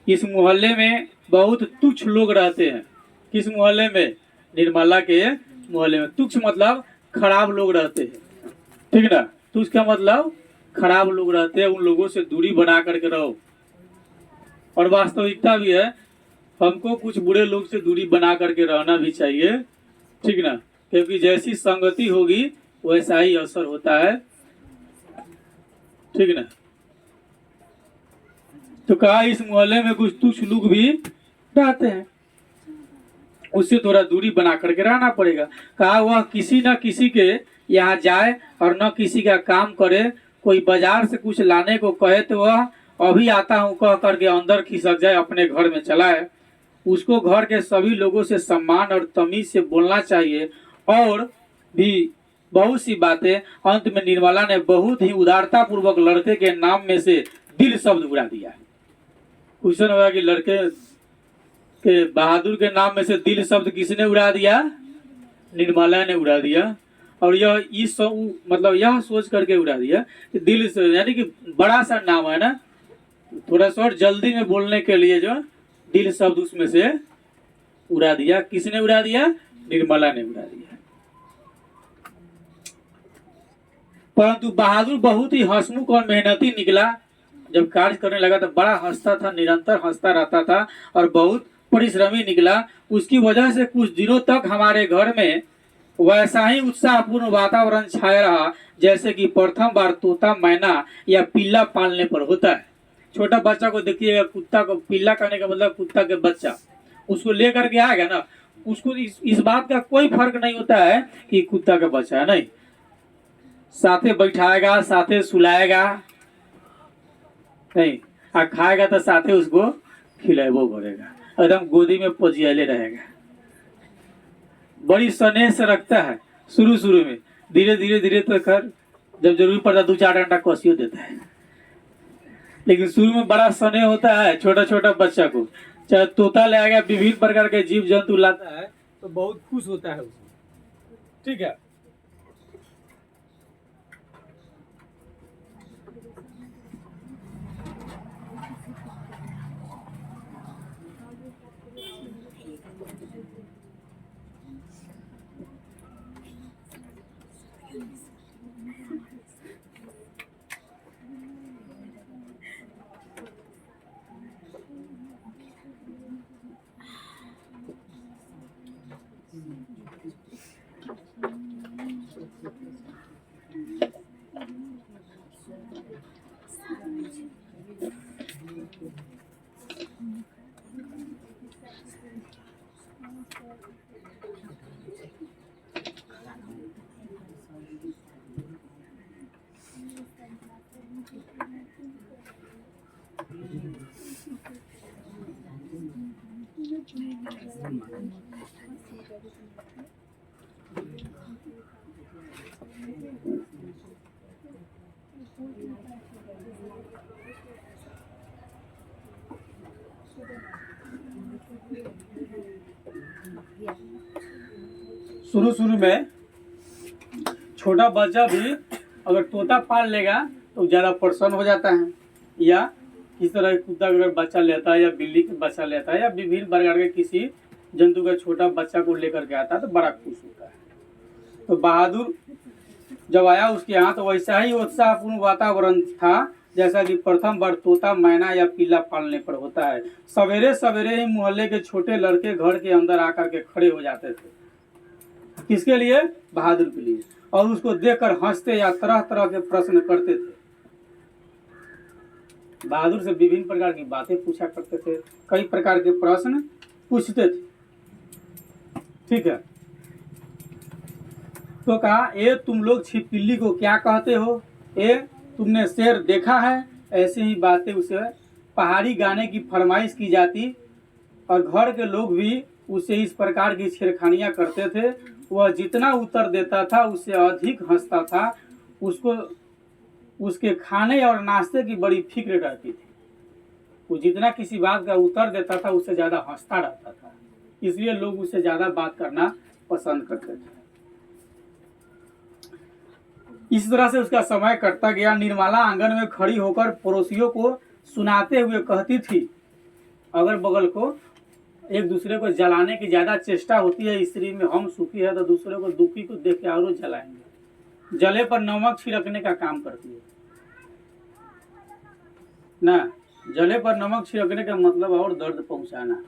इस मोहल्ले में बहुत तुच्छ लोग रहते हैं। किस मोहल्ले में? निर्मला के मोहल्ले में। तुच्छ मतलब खराब लोग रहते हैं, ठीक ना। तुच्छ का मतलब खराब लोग रहते हैं, उन लोगों से दूरी बना करके रहो। और वास्तविकता भी है, हमको कुछ बुरे लोग से दूरी बना करके रहना भी चाहिए, ठीक ना, क्योंकि जैसी संगति होगी वैसा ही असर होता है, ठीक ना। तो कहा इस मोहल्ले में कुछ तुच्छ लोग भी रहते हैं, उससे थोड़ा दूरी बना करके रहना पड़ेगा। कहा वह किसी न किसी के यहाँ जाए और न किसी का काम करे। कोई बाजार से कुछ लाने को कहे तो वह अभी आता हूँ कह करके अंदर खिसक जाए, अपने घर में चला है। उसको घर के सभी लोगों से सम्मान और तमीज से बोलना चाहिए। और भी बहुत सी बातें। अंत में निर्मला ने बहुत ही उदारता पूर्वक लड़के के नाम में से दिल शब्द उड़ा दिया। क्वेश्चन होगा कि लड़के के बहादुर के नाम में से दिल शब्द किसने उड़ा दिया? निर्मला ने उड़ा दिया। और यह इस मतलब यह सोच करके उड़ा दिया कि दिल से, यानी कि बड़ा सा नाम है ना, थोड़ा सा और जल्दी में बोलने के लिए जो दिल शब्द उसमें से उड़ा दिया। किसने उड़ा दिया? निर्मला ने उड़ा दिया। परंतु बहादुर बहुत ही हंसमुख और मेहनती निकला। जब कार्य करने लगा तो बड़ा हंसता था, निरंतर हंसता रहता था और बहुत परिश्रमी निकला। उसकी वजह से कुछ दिनों तक हमारे घर में वैसा ही उत्साहपूर्ण वातावरण छाया रहा जैसे कि प्रथम बार तोता, मैना या पिल्ला पालने पर होता है। छोटा बच्चा को देखिएगा, कुत्ता को पिल्ला कहने का मतलब कुत्ता के बच्चा, उसको लेकर के आएगा ना, उसको इस बात का कोई फर्क नहीं होता है कि कुत्ता का बच्चा है, नहीं, साथे बैठाएगा, साथे सुलाएगा, नहीं, खाएगा तो साथे उसको खिलाएबो करेगा, एकदम गोदी में पजियाले रहेगा। बड़ी स्नेह से रखता है शुरू शुरू में, धीरे धीरे धीरे तो खैर जब जरूरी पड़ता 2-4 घंटा कसियो देता है, लेकिन शुरू में बड़ा स्नेह होता है छोटा छोटा बच्चा को। चाहे तोता ले आएगा, विभिन्न प्रकार के जीव जंतु लाता है, तो बहुत खुश होता है उसमें। ठीक है। शुरू शुरू में छोटा बच्चा भी अगर तोता पाल लेगा तो ज़्यादा प्रसन्न हो जाता है, या किस तरह के कुत्ता अगर बच्चा लेता है या बिल्ली का बच्चा लेता है या विभिन्न प्रकार के किसी जंतु का छोटा बच्चा को लेकर के आता है तो बड़ा खुश होता है। तो बहादुर जब आया उसके यहाँ तो वैसा ही उत्साहपूर्ण वातावरण था जैसा कि प्रथम बार तोता, मैना या पिल्ला पालने पर होता है। सवेरे सवेरे ही मोहल्ले के छोटे लड़के घर के अंदर आकर के खड़े हो जाते थे। किसके लिए? बहादुर के लिए। और उसको देखकर हंसते या तरह तरह के प्रश्न करते थे। बहादुर से विभिन्न प्रकार की बातें पूछा करते थे, कई प्रकार के प्रश्न पूछते थे। ठीक है। तो कहा, ए तुम लोग छिपकली को क्या कहते हो? ए तुमने शेर देखा है? ऐसे ही बातें उसे पहाड़ी गाने की फरमाइश की जाती और घर के लोग भी उसे इस प्रकार की छेड़खानियां करते थे। वह जितना उत्तर देता था उससे अधिक हंसता था। उसको उसके खाने और नाश्ते की बड़ी फिक्र रहती थी। वो जितना किसी बात का उत्तर देता था उससे ज़्यादा हंसता रहता था, इसलिए लोग उससे ज़्यादा बात करना पसंद करते थे। इस तरह से उसका समय कटता गया। निर्मला आंगन में खड़ी होकर पड़ोसियों को सुनाते हुए कहती थी, अगल बगल को एक दूसरे को जलाने की ज्यादा चेष्टा होती है स्त्री में। हम सुखी है तो दूसरे को दुखी को देख के और जलाएंगे। जले पर नमक छिड़कने का काम करती है ना। जले पर नमक छिड़कने का मतलब और दर्द पहुंचाना।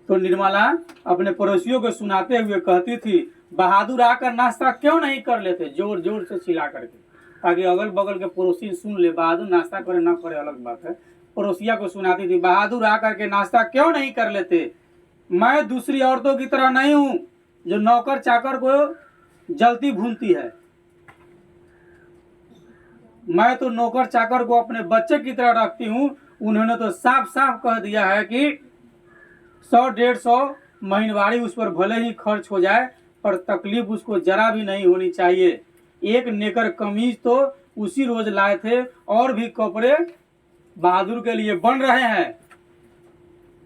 तो निर्मला अपने पड़ोसियों को सुनाते हुए कहती थी, बहादुर आकर नाश्ता क्यों नहीं कर लेते? जोर जोर से चिल्ला करके, ताकि अगल बगल के पड़ोसी सुन ले। बहादुर नाश्ता करे ना करे अलग बात है। पड़ोसिया को सुनाती थी, बहादुर आकर के नाश्ता क्यों नहीं कर लेते? मैं दूसरी औरतों की तरह नहीं हूं जो नौकर चाकर को जलती भूनती है। मैं तो नौकर चाकर को अपने बच्चे की तरह रखती हूं। उन्होंने तो साफ साफ कह दिया है कि 100-150 महीनवारी उस पर भले ही खर्च हो जाए पर तकलीफ उसको जरा भी नहीं होनी चाहिए। एक नेकर कमीज तो उसी रोज लाए थे और भी कपड़े बहादुर के लिए बन रहे हैं।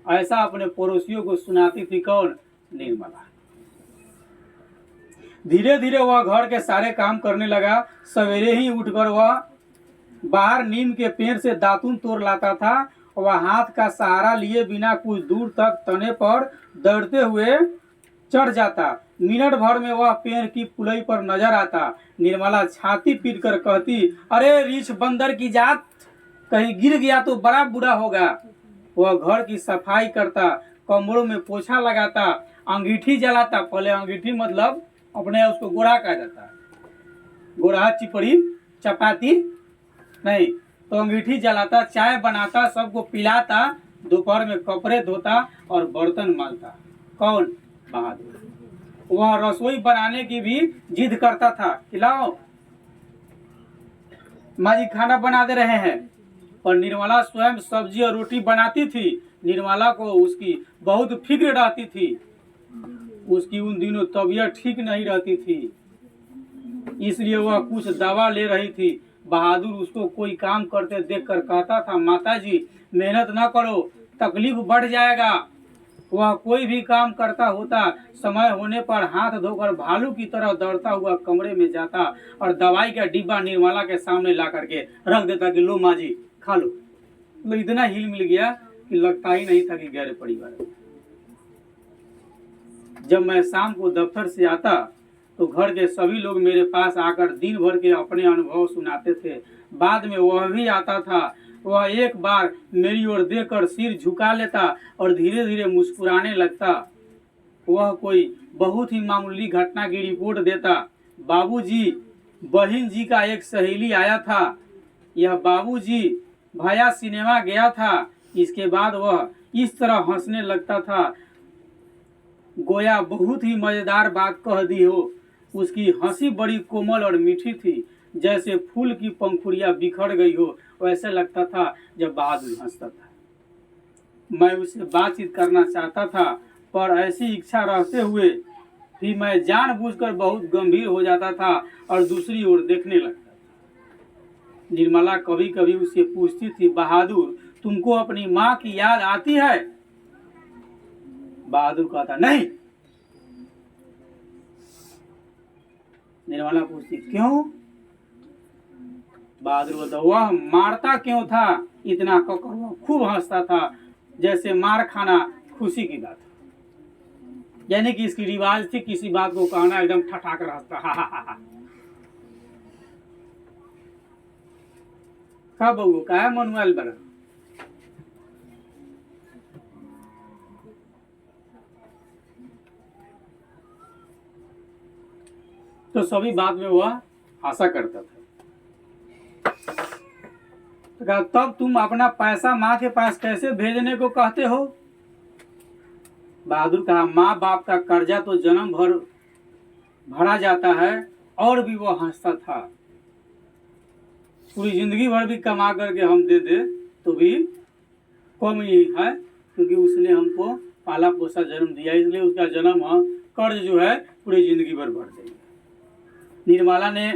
ऐसा अपने पड़ोसियों को सुनाती थी। कौन? निर्मला। धीरे धीरे वह घर के सारे काम करने लगा। सवेरे ही उठकर वह बाहर नीम के पेड़ से दातुन तोड़ लाता था। वह हाथ का सहारा लिए बिना कुछ दूर तक तने पर दौड़ते हुए चढ़ जाता। मिनट भर में वह पेड़ की पुलई पर नजर आता। निर्मला छाती पीट कर कहती, अरे रीछ बंदर की जात, कहीं गिर गया तो बड़ा बुरा होगा। वह घर की सफाई करता, कमरों में पोछा लगाता, अंगीठी जलाता। पहले अंगीठी मतलब अपने उसको गोरा कहा जाता है, गोरा चिपड़ी चपाती नहीं, तो अंगीठी जलाता, चाय बनाता, सबको पिलाता, दोपहर में कपड़े धोता और बर्तन मांजता। कौन? बहादुर। वह रसोई बनाने की भी जिद करता था, खिलाओ माँ जी खाना बना दे रहे हैं। पर निर्मला स्वयं सब्जी और रोटी बनाती थी। निर्मला को उसकी बहुत फिक्र रहती थी। उसकी उन दिनों तबीयत ठीक नहीं रहती थी, इसलिए वह कुछ दवा ले रही थी। बहादुर उसको कोई काम करते देखकर कहता था, माताजी मेहनत न करो, तकलीफ बढ़ जाएगा। वह कोई भी काम करता होता, समय होने पर हाथ धोकर भालू की तरह दौड़ता हुआ कमरे में जाता और दवाई का डिब्बा निर्मला के सामने ला करके रख देता कि लो माँ जी खा लो। तो इतना हिल मिल गया कि लगता ही नहीं था कि गहरे परिवार। जब मैं शाम को दफ्तर से आता तो घर के सभी लोग मेरे पास आकर दिन भर के अपने अनुभव सुनाते थे। बाद में वह भी आता था। वह एक बार मेरी ओर देखकर सिर झुका लेता और धीरे धीरे मुस्कुराने लगता। वह कोई बहुत ही मामूली घटना की रिपोर्ट देता। बाबूजी, बहन जी का एक सहेली आया था। यह बाबूजी, भैया सिनेमा गया था। इसके बाद वह इस तरह हंसने लगता था गोया बहुत ही मजेदार बात कह दी हो। उसकी हंसी बड़ी कोमल और मीठी थी, जैसे फूल की पंखुड़ियां बिखर गई हो। वैसे लगता था जब बहादुर हंसता था। मैं उससे बातचीत करना चाहता था, पर ऐसी इच्छा रहते हुए भी मैं जानबूझकर बहुत गंभीर हो जाता था और दूसरी ओर देखने लगता था। निर्मला कभी कभी उससे पूछती थी, बहादुर तुमको अपनी माँ की याद आती है? बहादुर कहता नहीं। निर्मला पूछती क्यों? बहादुर बोलता वह मारता क्यों था इतना ककड़ुआ, खूब हंसता था जैसे मार खाना खुशी की बात। यानी कि इसकी रिवाज थी किसी बात को कहना एकदम ठठाकर हंसता हा। का बहू का है मनुआल बना। तो सभी बात में वह हंसा करता था। तो कहा तब तुम अपना पैसा माँ के पास कैसे भेजने को कहते हो? बहादुर कहा माँ बाप का कर्जा तो जन्म भर भरा जाता है। और भी वह हंसता था। पूरी जिंदगी भर भी कमा करके हम दे दे तो भी कम ही है, क्योंकि उसने हमको पाला पोसा जन्म दिया, इसलिए उसका जन्म कर्ज जो है पूरी जिंदगी भर भर देंगे। निर्मला ने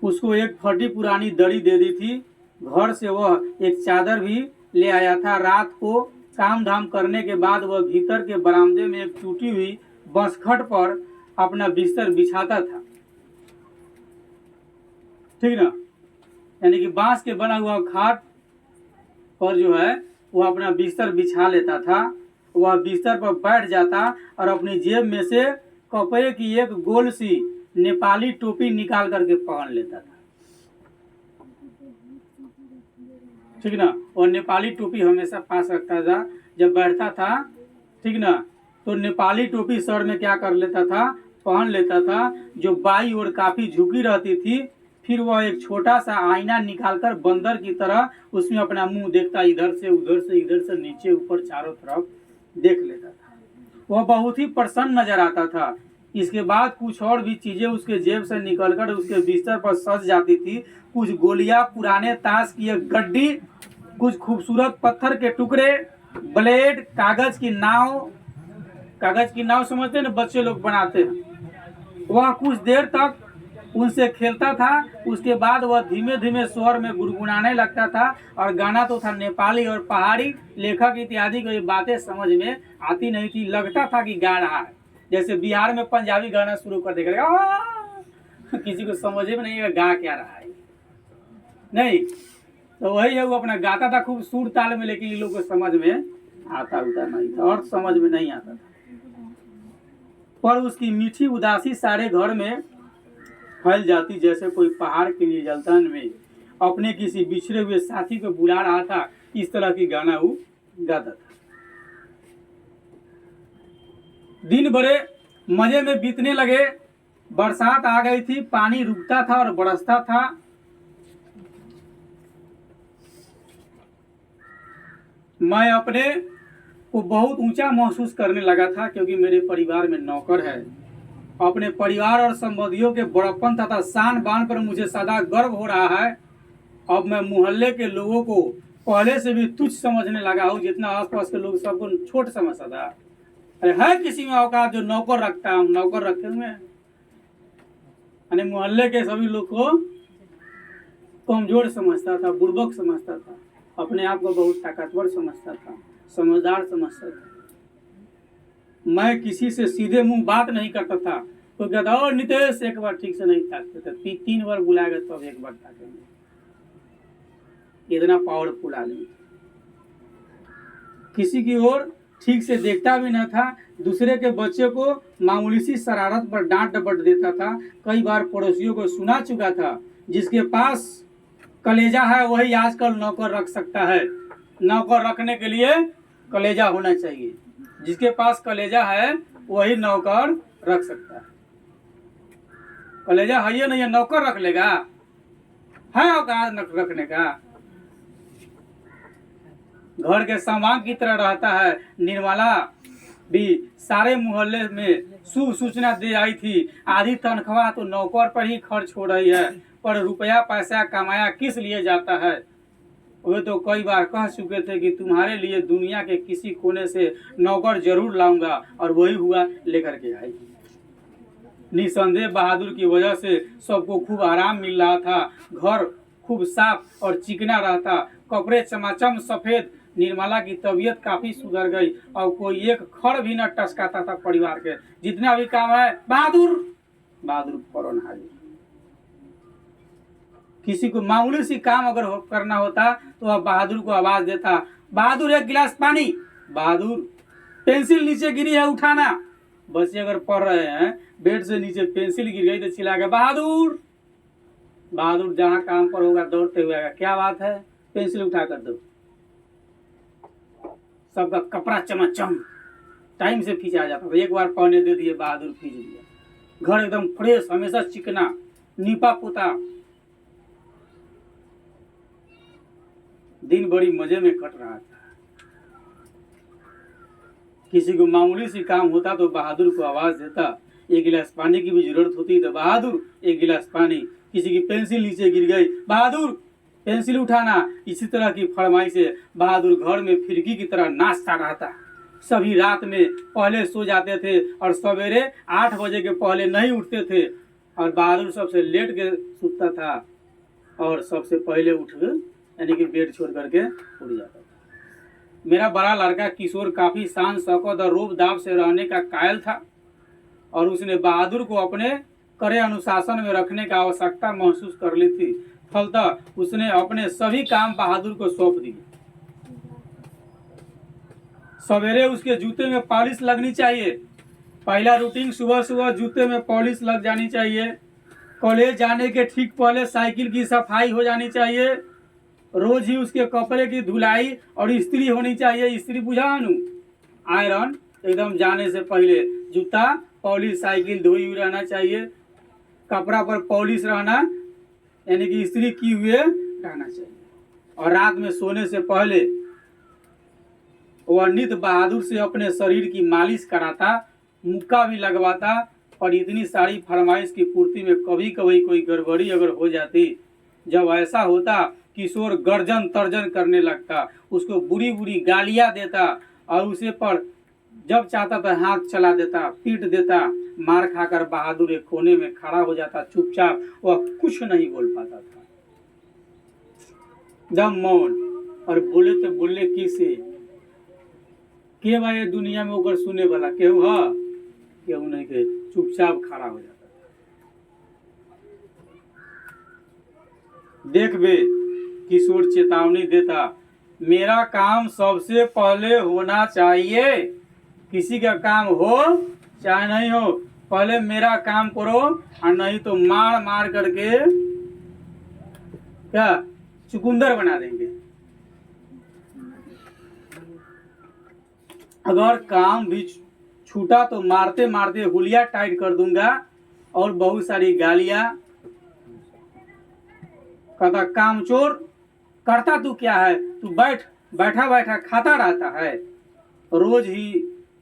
उसको एक फटी पुरानी दड़ी दे दी थी। घर से वह एक चादर भी ले आया था। रात को काम धाम करने के बाद वह भीतर के बरामदे में एक टूटी हुई बसखट पर अपना बिस्तर बिछाता था। ठीक ना, यानी कि बांस के बना हुआ खाट पर जो है वह अपना बिस्तर बिछा लेता था। वह बिस्तर पर बैठ जाता और अपनी जेब में से कपड़े की एक गोल सी नेपाली टोपी निकाल करके पहन लेता था। ठीक ना, और नेपाली टोपी हमेशा पास रखता था जब बैठता था। ठीक ना, तो नेपाली टोपी सर में क्या कर लेता था, पहन लेता था, जो बाई ओर काफी झुकी रहती थी। फिर वह एक छोटा सा आईना निकालकर बंदर की तरह उसमें अपना मुंह देखता, इधर से उधर से इधर से नीचे ऊपर चारों तरफ देख लेता था। वह बहुत ही प्रसन्न नजर आता था। इसके बाद कुछ और भी चीजें उसके जेब से निकलकर उसके बिस्तर पर सज जाती थी। कुछ गोलियां, पुराने ताश की एक गड्डी, कुछ खूबसूरत पत्थर के टुकड़े, ब्लेड, कागज की नाव समझते हैं ना, बच्चे लोग बनाते हैं। वह कुछ देर तक उनसे खेलता था। उसके बाद वह धीमे धीमे स्वर में गुनगुनाने लगता था। और गाना तो था नेपाली और पहाड़ी, लेखक इत्यादि को ये बातें समझ में आती नहीं थी। लगता था कि गा रहा है, जैसे बिहार में पंजाबी गाना शुरू कर देगा, किसी को समझ में नहीं गा क्या रहा है। नहीं तो वही है, वो अपना गाता था खूब सुर ताल में, लेकिन इन लोगों को समझ में आता उता नहीं था और समझ में नहीं आता था। पर उसकी मीठी उदासी सारे घर में फैल जाती, जैसे कोई पहाड़ के निर्जलता में अपने किसी बिछड़े हुए साथी को बुला रहा था। इस तरह की गाना वो गाता था। दिन बड़े मजे में बीतने लगे। बरसात आ गई थी, पानी रुकता था और बरसता था। मैं अपने को बहुत ऊंचा महसूस करने लगा था, क्योंकि मेरे परिवार में नौकर है। अपने परिवार और संबंधियों के बड़प्पन तथा शान बान पर मुझे सदा गर्व हो रहा है। अब मैं मोहल्ले के लोगों को पहले से भी तुच्छ समझने लगा हूँ। जितना आसपास के लोग सबको छोट समझता था। अरे है किसी में औकात जो नौकर रखता है? हम नौकर रखे हुए हैं। यानी मोहल्ले के सभी लोग को कमजोर समझता था, बुर्बक समझता था, अपने आप को बहुत ताकतवर समझता था, समझदार समझता था। मैं किसी से सीधे मुंह बात नहीं करता था। तो कहता और नितेश एक बार ठीक से नहीं ताकते थे, 3 बार बुलाएगा तब तो 1 बार ताकेंगे। इतना पावरफुल आदमी, किसी की ओर ठीक से देखता भी न था, दूसरे के बच्चे को मामूली सी शरारत पर डांट डपट देता था। कई बार पड़ोसियों को सुना चुका था, जिसके पास कलेजा है वही आजकल नौकर रख सकता है। नौकर रखने के लिए कलेजा होना चाहिए, जिसके पास कलेजा है वही नौकर रख सकता है। कलेजा है या नहीं है, नौकर रख लेगा, है औकात रखने का। घर के सामान की तरह रहता है। निर्मला भी सारे मोहल्ले में शुभ सूचना दे आई थी। आधी तनख्वाह तो नौकर पर ही खर्च हो रही है, पर रुपया पैसा कमाया किस लिए जाता है। वे तो कई बार कह चुके थे कि तुम्हारे लिए दुनिया के किसी कोने से नौकर जरूर लाऊंगा, और वही हुआ, लेकर के आई। निसंदेह बहादुर की वजह से सबको खूब आराम मिल रहा था। घर खूब साफ और चिकना रहता, कपड़े चमाचम सफेद। निर्मला की तबीयत काफी सुधर गई और कोई एक खड़ भी न टसकाता था। परिवार के जितना भी काम है, बहादुर बहादुर फौरन हाजिर। किसी को मामूली सी काम अगर करना होता तो वह बहादुर को आवाज देता, बहादुर 1 गिलास पानी। बहादुर पेंसिल नीचे गिरी है उठाना। बच्चे अगर पढ़ रहे हैं, बेड से नीचे पेंसिल गिर गई तो चिल्ला के बहादुर। बहादुर जहाँ काम पर होगा दौड़ते हुए आएगा, क्या बात है, पेंसिल उठा कर दो। सबका कपड़ा चमाचम टाइम से खींचा जाता था। 1 बार पहने दे दिए, बहादुर खींच दिया। घर एकदम फ्रेश, हमेशा चिकना, नीपा पुता। दिन बड़ी मजे में कट रहा था। किसी को मामूली सी काम होता तो बहादुर को आवाज देता। 1 गिलास पानी की भी जरूरत होती तो बहादुर 1 गिलास पानी। किसी की पेंसिल नीचे गिर गई, बहादुर पेंसिल उठाना। इसी तरह की फरमाइश से बहादुर घर में फिरकी की तरह नाचता रहता। सभी रात में पहले सो जाते थे और सवेरे 8 बजे के पहले नहीं उठते थे। और बहादुर सबसे लेट के सुतता था और सबसे पहले उठ, यानी कि बेड छोड़ करके उठ जाता था। मेरा बड़ा लड़का किशोर काफी शान शौकत और रूप दाब से रहने का कायल था, और उसने बहादुर को अपने कड़े अनुशासन में रखने का आवश्यकता महसूस कर ली थी। फलतः उसने अपने सभी काम बहादुर को सौंप दिए। सवेरे उसके जूते में पॉलिश लगनी चाहिए। पहला रूटीन सुबह सुबह जूते में पॉलिश लग जानी चाहिए। कॉलेज जाने के ठीक पहले साइकिल की सफाई हो जानी चाहिए। रोज ही उसके कपड़े की धुलाई और इस्त्री होनी चाहिए। इस्त्री बुझानु, आयरन एकदम जाने से पहले जूता पॉलिश, साइकिल धोई हुई रहना चाहिए। कपड़ा पर पॉलिश रहना, यानी कि इस्त्री की हुए रहना चाहिए। और रात में सोने से पहले वह नित बहादुर से अपने शरीर की मालिश कराता, मुक्का भी लगवाता। और इतनी सारी फरमाइश की पूर्ति में कभी कभी कोई गड़बड़ी अगर हो जाती, जब ऐसा होता किशोर गर्जन तर्जन करने लगता, उसको बुरी बुरी गालियां देता और उसे पर जब चाहता था हाथ चला देता, पीट देता। मार खाकर बहादुर एक कोने में खड़ा हो जाता, चुपचाप, वह कुछ नहीं बोल पाता था, जब मौन। और बोले तो बोले किसे के भाई दुनिया में होकर सुने वाला केहू है, केहू नहीं के, चुपचाप खड़ा हो जाता। देख बे, किशोर चेतावनी देता, मेरा काम सबसे पहले होना चाहिए। किसी का काम हो चाहे नहीं हो, पहले मेरा काम करो, और नहीं तो मार मार करके क्या चुकुंदर बना देंगे। अगर काम भी छूटा तो मारते मारते हुलिया टाइट कर दूंगा और बहुत सारी गालियां। कहता कामचोर, करता तू क्या है, तू बैठा बैठा खाता रहता है। रोज ही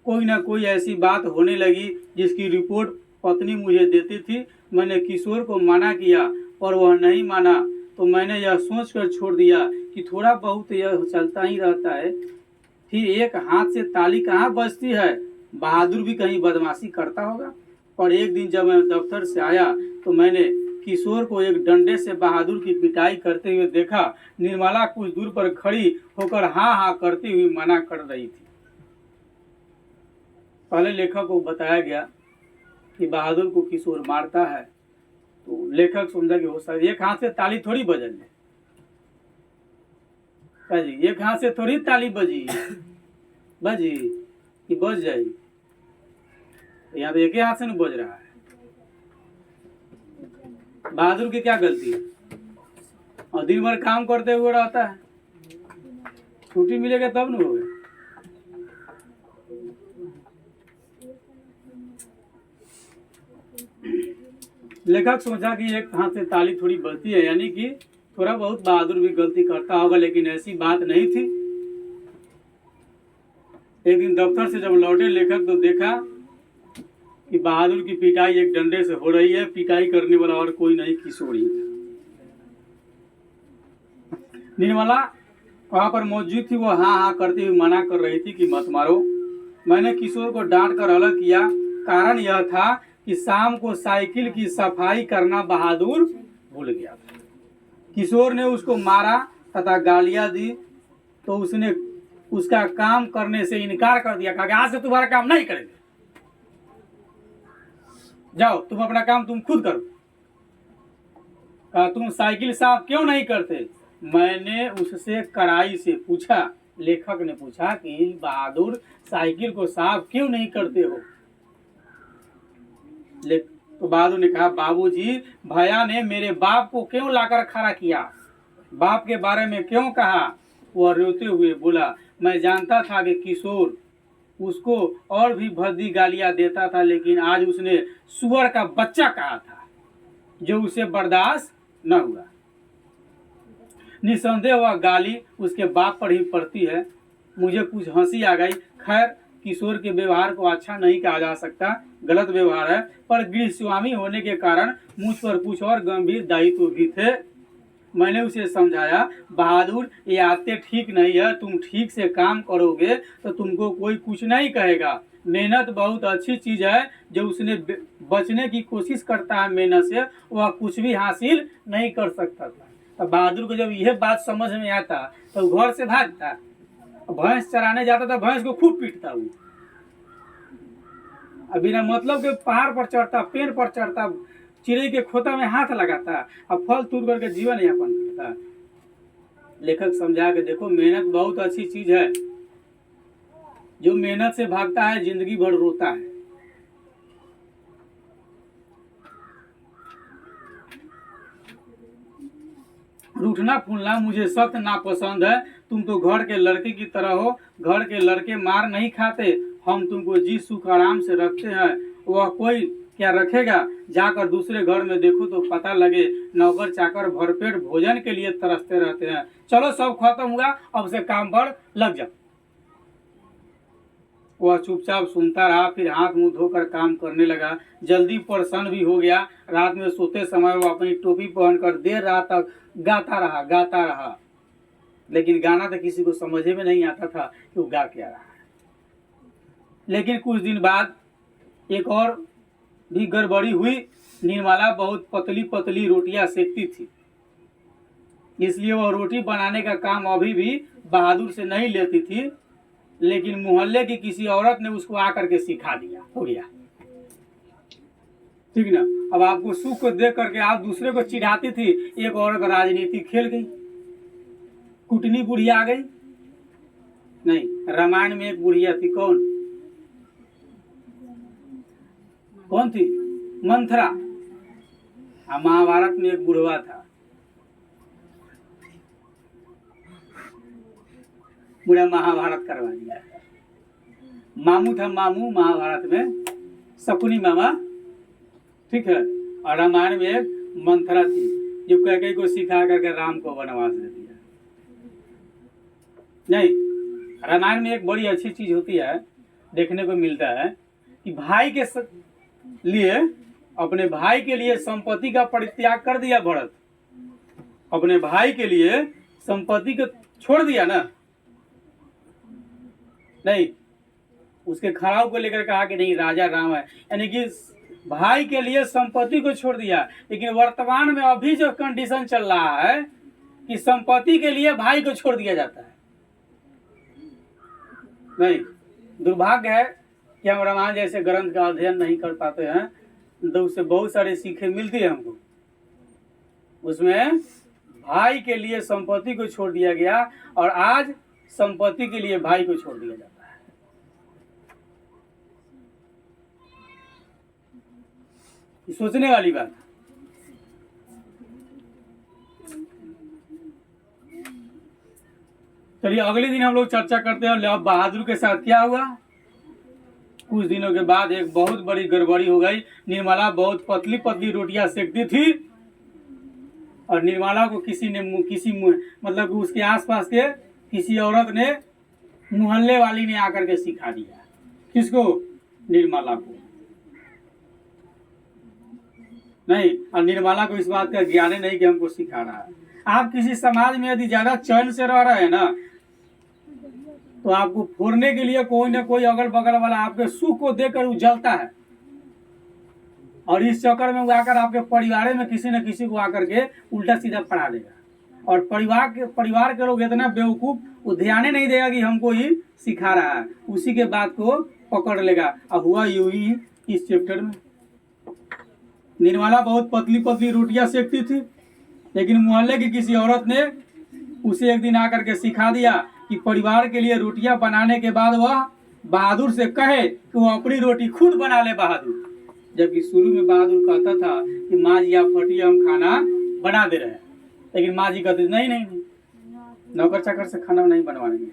कोई ना कोई ऐसी बात होने लगी जिसकी रिपोर्ट पत्नी मुझे देती थी। मैंने किशोर को मना किया पर वह नहीं माना, तो मैंने यह सोचकर छोड़ दिया कि थोड़ा बहुत यह चलता ही रहता है, फिर एक हाथ से ताली कहाँ बजती है। बहादुर भी कहीं बदमाशी करता होगा। और एक दिन जब मैं दफ्तर से आया तो मैंने किशोर को एक डंडे से बहादुर की पिटाई करते हुए देखा। निर्मला कुछ दूर पर खड़ी होकर हाँ हाँ करती हुई मना कर रही थी। पहले लेखक को बताया गया कि बहादुर को किशोर मारता है, तो लेखक समझा कि हो सकता है एक हाथ से ताली थोड़ी बजल है जी, एक हाथ से थोड़ी ताली बजी कि बज जाए, यहाँ तो एक ही हाथ से नहीं बज रहा है। बहादुर की क्या गलती है? और दिन भर काम करते हुए रहता है, छुट्टी मिलेगा तब न होगा। लेखक सोचा कि एक हाथ से ताली थोड़ी बजती है, यानी कि थोड़ा बहुत बहादुर भी गलती करता होगा, लेकिन ऐसी बात नहीं थी। एक दिन दफ्तर से जब लौटे लेखक तो देखा कि बहादुर की पिटाई एक डंडे से हो रही है, पिटाई करने वाला और कोई नहीं, किशोर ही था। निर्मला वहां पर मौजूद थी, वो हाँ हाँ करती हुई मना कर रही थी कि मत मारो। मैंने किशोर को डांट कर अलग किया। कारण यह था कि शाम को साइकिल की सफाई करना बहादुर भूल गया था। किशोर ने उसको मारा तथा गालियां दी, तो उसने उसका काम करने से इनकार कर दिया, कहा कि आज से तुम्हारा काम नहीं करेंगे, जाओ तुम अपना काम तुम खुद करो। कहा तुम साइकिल साफ क्यों नहीं करते? मैंने उससे कड़ाई से पूछा, लेखक ने पूछा कि बहादुर साइकिल को साफ क्यों नहीं करते हो? तो बहादुर ने कहा बाबूजी, भैया ने मेरे बाप को क्यों लाकर खड़ा किया, बाप के बारे में क्यों कहा? वह रोते हुए बोला, मैं जानता था कि किशोर उसको और भी भद्दी गालियां देता था, लेकिन आज उसने सुअर का बच्चा कहा था, जो उसे बर्दाश्त न हुआ। निसंदेह वह गाली उसके बाप पर ही पड़ती है। मुझे कुछ हंसी आ गई। खैर, किशोर के व्यवहार को अच्छा नहीं कहा जा सकता, गलत व्यवहार है, पर गृहस्वामी होने के कारण मुझ पर कुछ और गंभीर दायित्व भी थे। मैंने उसे समझाया, बहादुर ये आदतें ठीक नहीं है, तुम ठीक से काम करोगे तो तुमको कोई कुछ नहीं कहेगा। मेहनत बहुत अच्छी चीज है, जो उसने बचने की कोशिश करता है मेहनत से, वह कुछ भी हासिल नहीं कर सकता था। तो बहादुर को जब यह बात समझ में आता तो घर से भागता, भैंस चराने जाता था, भैंस को खूब पीटता वो, बिना मतलब के पहाड़ पर चढ़ता, पेड़ पर चढ़ता, चिड़ै के खोता में हाथ लगाता और फल तोड़ करके जीवन यापन करता। लेखक समझा के देखो, मेहनत बहुत अच्छी चीज है, जो मेहनत से भागता है जिंदगी भर रोता है। रूठना फूलना मुझे सख्त नापसंद है। तुम तो घर के लड़के की तरह हो, घर के लड़के मार नहीं खाते, हम तुमको जी सुख आराम से रखते हैं, वह कोई क्या रखेगा? जाकर दूसरे घर में देखो तो पता लगे नौकर चाकर भरपेट भोजन के लिए तरसते रहते हैं। चलो सब खत्म हुआ, अब से काम पर लग जाओ। वह चुपचाप सुनता रहा, फिर हाथ मुंह धोकर काम करने लगा। जल्दी प्रसन्न भी हो गया। रात में सोते समय वो अपनी टोपी पहनकर देर रात तक गाता रहा, लेकिन गाना तो किसी को समझ में नहीं आता था कि वो गा क्या रहा है। लेकिन कुछ दिन बाद एक और भी गड़बड़ी हुई। निर्मला बहुत पतली पतली रोटियां सेकती थी, इसलिए वह रोटी बनाने का काम अभी भी बहादुर से नहीं लेती थी, लेकिन मोहल्ले की किसी औरत ने उसको आकर के सिखा दिया, हो गया ठीक ना। अब आपको सुख को देख करके आप दूसरे को चिढ़ाती थी, एक औरत राजनीति खेल गई, कुटनी बुढ़िया आ गई। नहीं, रामायण में एक बुढ़िया थी, कौन थी? मंथरा। महाभारत में एक बुढ़वा था, पूरा महाभारत करवा दिया। मामू था, मामू महाभारत में, शकुनी मामा, ठीक है। और रामायण में एक मंथरा थी, जो कैकेयी को सिखा करके राम को वनवास दे दिया। नहीं, रामायण में एक बड़ी अच्छी चीज होती है, देखने को मिलता है कि भाई के लिए, अपने भाई के लिए संपत्ति का परित्याग कर दिया भरत, अपने भाई के लिए संपत्ति को छोड़ दिया ना। नहीं, उसके खड़ाऊ को लेकर कहा कि नहीं राजा राम है, यानी कि भाई के लिए संपत्ति को छोड़ दिया। लेकिन वर्तमान में अभी जो कंडीशन चल रहा है कि संपत्ति के लिए भाई को छोड़ दिया जाता है। नहीं, दुर्भाग्य है कि हम रामायण जैसे ग्रंथ का अध्ययन नहीं कर पाते हैं, तो उससे बहुत सारी सीखें मिलती है हमको। उसमें भाई के लिए संपत्ति को छोड़ दिया गया और आज संपत्ति के लिए भाई को छोड़ दिया जाता है। ये सोचने वाली बात। चलिए अगले दिन हम लोग चर्चा करते हैं लव बहादुर के साथ क्या हुआ। कुछ दिनों के बाद एक बहुत बड़ी गड़बड़ी हो गई। निर्मला बहुत पतली पतली रोटियां सेकती थी और निर्मला को मतलब उसके आसपास के किसी औरत ने, मोहल्ले वाली ने आकर के सिखा दिया। किसको? निर्मला को। नहीं, और निर्मला को इस बात का ज्ञान नहीं कि हमको सिखा रहा है। आप किसी समाज में यदि ज्यादा चैन से रह रहे हैं ना, तो आपको फोड़ने के लिए कोई ना कोई अगल बगल वाला आपके सुख को देकर उजलता है, और इस चक्कर में वो आकर आपके परिवार में किसी न किसी को आकर के उल्टा सीधा पढ़ा देगा। और परिवार के लोग इतना बेवकूफ, वो ध्यान नहीं देगा कि हमको ही सिखा रहा है, उसी के बात को पकड़ लेगा। अब हुआ यूं ही इस चैप्टर में। निर्मला बहुत पतली पतली रोटियां सेकती थी, लेकिन मोहल्ले की किसी औरत ने उसे एक दिन आकर के सिखा दिया कि परिवार के लिए रोटियां बनाने के बाद वह बहादुर से कहे कि वो अपनी रोटी खुद बना ले बहादुर। जबकि शुरू में बहादुर कहता था कि माँ जी आप फटिए, हम खाना बना दे रहे हैं, लेकिन माँ जी कहते नहीं नहीं नहीं, नौकर चाकर से खाना नहीं बनवाएंगे।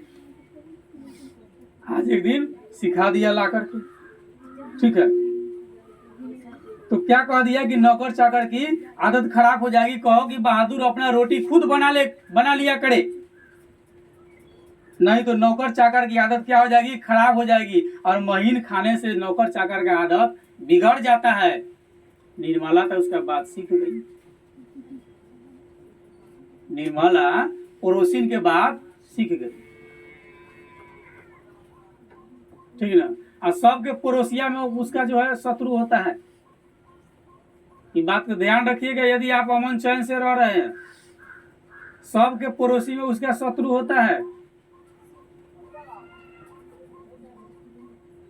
आज एक दिन सिखा दिया ला करके, ठीक है। तो क्या कह दिया कि नौकर चाकर की आदत खराब हो जाएगी, कहो कि बहादुर अपना रोटी खुद बना लिया करे, नहीं तो नौकर चाकर की आदत क्या हो जाएगी? खराब हो जाएगी। और महीन खाने से नौकर चाकर का आदत बिगड़ जाता है। निर्मला तो उसका बात सीख गई। निर्मला पड़ोसिन के बात सीख गई, ठीक ना। और सबके पड़ोसिया में उसका जो है शत्रु होता है। ये बात का ध्यान रखिएगा, यदि आप अमन चैन से रह रहे हैं, सबके पड़ोसी में उसका शत्रु होता है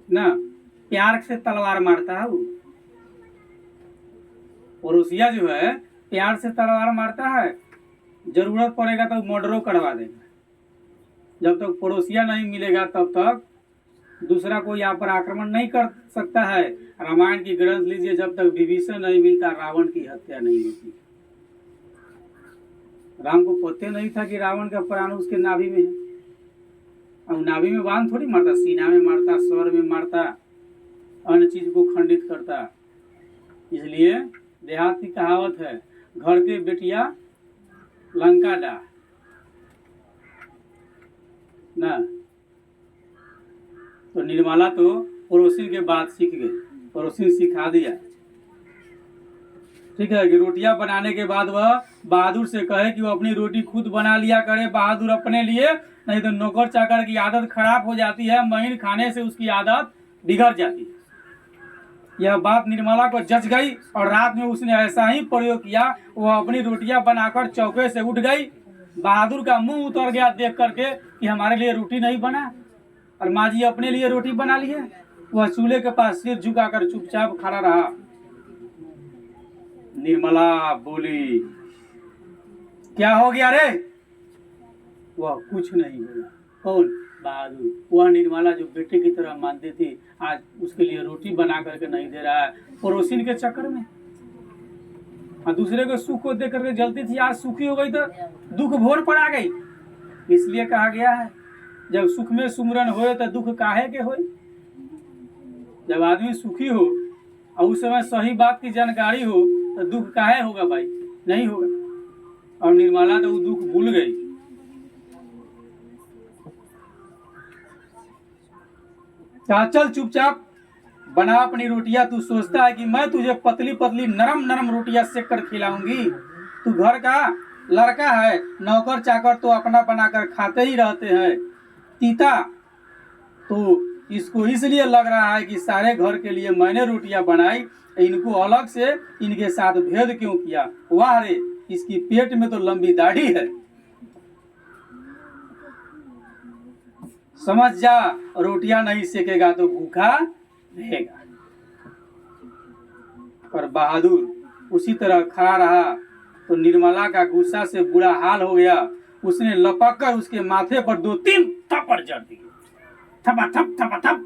ना। प्यार से तलवार मारता है वो पड़ोसिया, जो है प्यार से तलवार मारता है, जरूरत पड़ेगा तो मर्डरों करवा देगा। जब तक पड़ोसिया नहीं मिलेगा तब तक दूसरा कोई यहाँ पर आक्रमण नहीं कर सकता है। रामायण की ग्रंथ लीजिए, जब तक विभीषण नहीं मिलता रावण की हत्या नहीं होती। राम को पता नहीं था कि रावण का प्राण उसके नाभि में है। अब नाभि में बाण थोड़ी मारता, सीना में मारता, स्वर में मारता, अन्य चीज को खंडित करता। इसलिए देहात की कहावत है, घर के बेटिया लंका डा ना। तो निर्मला तो पड़ोसी के बात सीख गई, पड़ोसी सिखा दिया, ठीक है। कि रोटियां बनाने के बाद वह बहादुर से कहे कि वो अपनी रोटी खुद बना लिया करे बहादुर अपने लिए, नहीं तो नौकर चाकर की आदत खराब हो जाती है, महीन खाने से उसकी आदत बिगड़ जाती है। यह बात निर्मला को जच गई और रात में उसने ऐसा ही प्रयोग किया। वो अपनी रोटियां बनाकर चौके से उठ गई। बहादुर का मुंह उतर गया देख करके कि हमारे लिए रोटी नहीं बना, और माँ जी अपने लिए रोटी बना लिए। वह चूल्हे के पास सिर झुकाकर चुपचाप खड़ा रहा। निर्मला बोली, क्या हो गया रे? वह कुछ नहीं बोला। कौन? बहादुर। वह निर्मला जो बेटे की तरह मानती थी, आज उसके लिए रोटी बना करके नहीं दे रहा है, पड़ोसिन के चक्कर में। और दूसरे को सुख को देख करके जलती थी, आज सुखी हो गई तो दुख भोर पर आ गई। इसलिए कहा गया है, जब सुख में सुमरन होए तो दुख काहे के होए। जब आदमी सुखी हो और उस समय सही बात की जानकारी हो तो दुख काहे होगा भाई? नहीं होगा। और निर्मला तो वो दुख भूल गई। चल चुपचाप बना अपनी रोटियां। तू सोचता है कि मैं तुझे पतली पतली नरम नरम रोटियां सेक कर खिलाऊंगी? तू घर का लड़का है, नौकर चाकर तो अपना बनाकर खाते ही रहते हैं। तीता तो इसको इसलिए लग रहा है कि सारे घर के लिए मैंने रोटियां बनाई, इनको अलग से इनके साथ भेद क्यों किया? वाह रे, इसकी पेट में तो लंबी दाढ़ी है। समझ जा, रोटियां नहीं सेकेगा तो भूखा रहेगा। पर बहादुर उसी तरह खड़ा रहा तो निर्मला का गुस्सा से बुरा हाल हो गया। उसने लपक कर उसके माथे पर 2-3 थप्पड़ जड़ दिए, थपाथप थपाथप।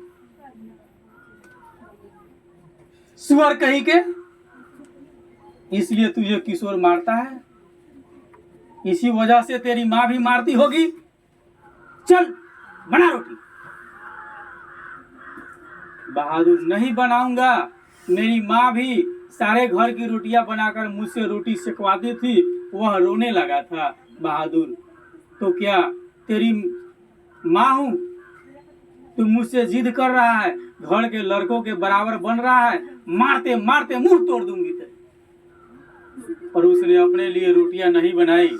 सुअर कहीं के, इसलिए तुझे किशोर मारता है, इसी वजह से तेरी माँ भी मारती होगी। चल बना रोटी। बहादुर नहीं बनाऊंगा, मेरी माँ भी सारे घर की रोटियां बनाकर मुझसे रोटी सेकवाती थी। वह रोने लगा था। बहादुर तो क्या तेरी माँ हूं? तू मुझसे जिद कर रहा है, घर के लड़कों के बराबर बन रहा है, मारते मारते मुंह तोड़ दूंगी तेरे। पर उसने अपने लिए रोटियां नहीं बनाई।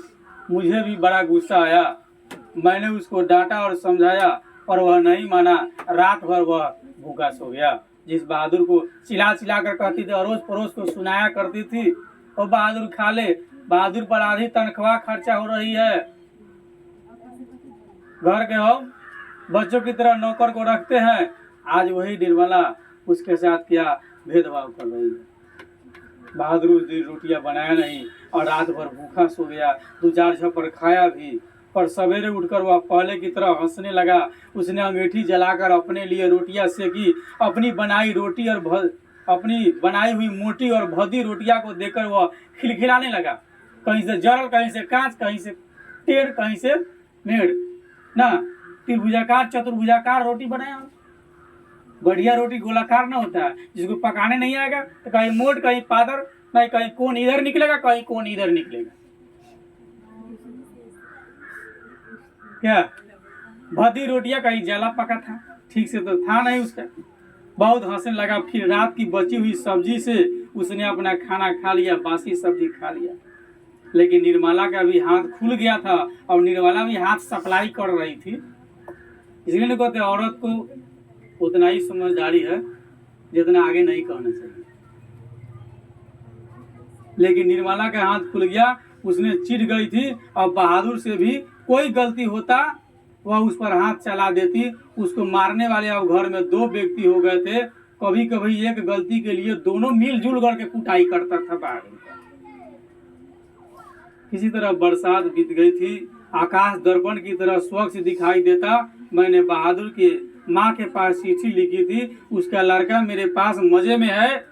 मुझे भी बड़ा गुस्सा आया। मैंने उसको डांटा और समझाया पर वह नहीं माना। रात भर वह भूखा सो गया। जिस बहादुर को चिल्ला चिल्ला कर कहती थी, अड़ोस पड़ोस को सुनाया करती थी, वो बहादुर खा ले। बहादुर पर आधी तनख्वाह खर्चा हो रही है। घर के हो बच्चों की तरह नौकर को रखते हैं। आज वही निर्मला उसके साथ क्या भेदभाव कर रही है। बहादुर उस दिन रोटियां बनाया नहीं और रात भर भूखा सो गया। 2-4 झपड़ खाया भी, पर सवेरे उठकर वह पहले की तरह हंसने लगा। उसने अंगीठी जलाकर अपने लिए रोटियां सेकी। अपनी बनाई रोटी और अपनी बनाई हुई मोटी और भदी रोटियां को देखकर वह खिलखिलाने लगा। कहीं से जरल, कहीं से कांच, कहीं से टेढ़, कहीं से मेढ़ ना। त्रिभुजाकार चतुर्भुजाकार रोटी बनाया। बढ़िया रोटी गोलाकार ना होता है, जिसको पकाने नहीं आएगा तो कहीं मोट, कहीं पादर, नहीं कहीं कोन इधर निकलेगा, कहीं कोन इधर निकलेगा। क्या भदी रोटियां, कहीं जला पका था, ठीक से तो था नहीं उसका। बहुत हंसने लगा। फिर रात की बची हुई सब्जी से उसने अपना खाना खा लिया, बासी सब्जी खा लिया। लेकिन निर्मला का भी हाथ खुल गया था और निर्मला भी हाथ सप्लाई कर रही थी। इसलिए कहते औरत को उतना ही समझदारी है जितना आगे नहीं कहना चाहिए। लेकिन निर्मला का हाथ खुल गया, उसने चिढ़ गई थी और बहादुर से भी कोई गलती होता वह उस पर हाथ चला देती। उसको मारने वाले अब घर में 2 व्यक्ति हो गए थे। कभी कभी एक गलती के लिए दोनों मिलजुल करके कुटाई करता था बहादुर का। किसी तरह बरसात बीत गई थी। आकाश दर्पण की तरह स्वच्छ दिखाई देता। मैंने बहादुर के माँ के पास चिट्ठी लिखी थी, उसका लड़का मेरे पास मजे में है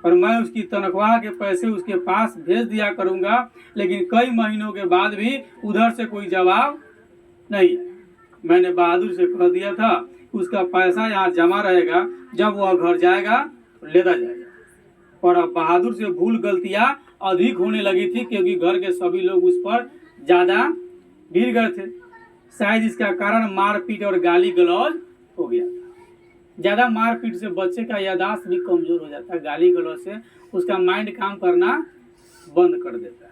और मैं उसकी तनख्वाह के पैसे उसके पास भेज दिया करूंगा। लेकिन कई महीनों के बाद भी उधर से कोई जवाब नहीं। मैंने बहादुर से कह दिया था उसका पैसा यहाँ जमा रहेगा, जब वह घर जाएगा तो लेता जाएगा। पर अब बहादुर से भूल गलतियां अधिक होने लगी थी, क्योंकि घर के सभी लोग उस पर ज्यादा भिड़ गए थे। शायद इसका कारण मारपीट और गाली गलौज हो गया था। ज्यादा मारपीट से बच्चे का याददाश्त भी कमजोर हो जाता है। गाली गलौज से उसका माइंड काम करना बंद कर देता है।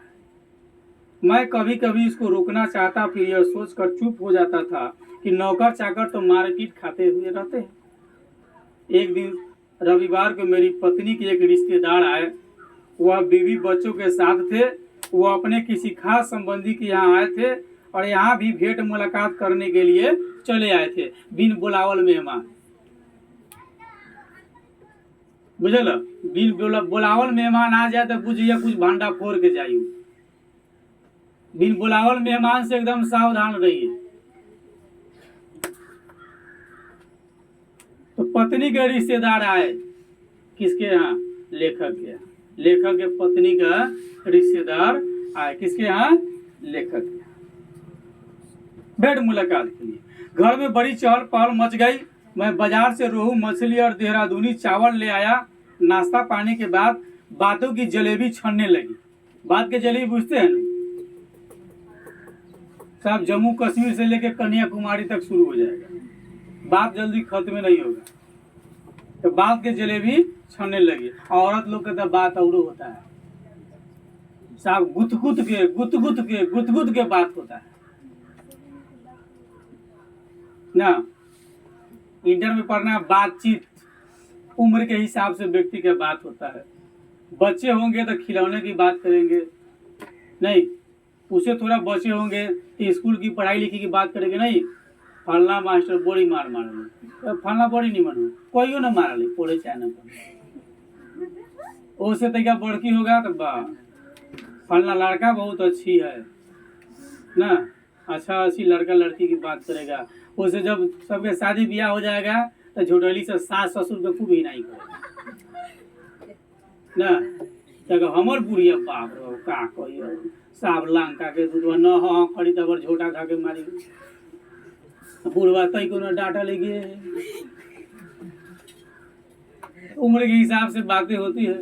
मैं कभी कभी इसको रोकना चाहता, फिर यह सोचकर चुप हो जाता था कि नौकर चाकर तो मारपीट खाते हुए रहते हैं। एक दिन रविवार को मेरी पत्नी के एक रिश्तेदार आए। वह बीवी बच्चों के साथ थे। वो अपने किसी खास संबंधी के यहाँ आए थे और यहाँ भी भेंट मुलाकात करने के लिए चले आए थे। बिन बुलावल मेहमान, बुझल, बिन बुलावल मेहमान आ जाए तो बुझिए कुछ भांडा फोड़ के जाइए। बिन बुलावल मेहमान से एकदम सावधान रहिए। तो पत्नी के रिश्तेदार आए, किसके यहाँ? लेखक के यहाँ। लेखक के पत्नी का रिश्तेदार आए, किसके यहाँ? लेखक के यहाँ, भेंट मुलाकात के लिए। घर में बड़ी चहल पहल मच गई। मैं बाजार से रोहू मछली और देहरादूनी चावल ले आया। नाश्ता पानी के बाद बातों की जलेबी छनने लगी। बात के जलेबी बुझते हैं ना साहब, जम्मू कश्मीर से लेकर कन्याकुमारी तक शुरू हो जाएगा। बात जल्दी खत्म नहीं होगा। तो बात के जलेबी छनने लगी। औरत लोग का तो बात और होता है साहब, गुथ गुथ के बात होता है ना। इंटर में पढ़ना बातचीत उम्र के हिसाब से व्यक्ति का बात होता है। बच्चे होंगे तो खिलौने की बात करेंगे, नहीं उससे थोड़ा बच्चे होंगे तो स्कूल की पढ़ाई लिखी की बात करेंगे, नहीं फलना मास्टर बड़ी मार मारल, फलना बड़ी नहीं मारल, कोई ना मारल पढ़े चाहे ना पढ़े। उससे तरीका बड़की होगा तो बा फलना लड़का बहुत अच्छी है ना, अच्छा अच्छी लड़का लड़की की बात करेगा। उससे जब सबके शादी ब्याह हो जाएगा तो झोटली से सास ससुर के खूब हिनाई करेगा ना। तो हमर बुढ़िया बाप रो का कहियो साब लंका के दूध न हाँ खड़ी तबर झोटा खा के मारी बुढ़वा तई को न डांटा लेगे। उम्र के हिसाब से बातें होती है।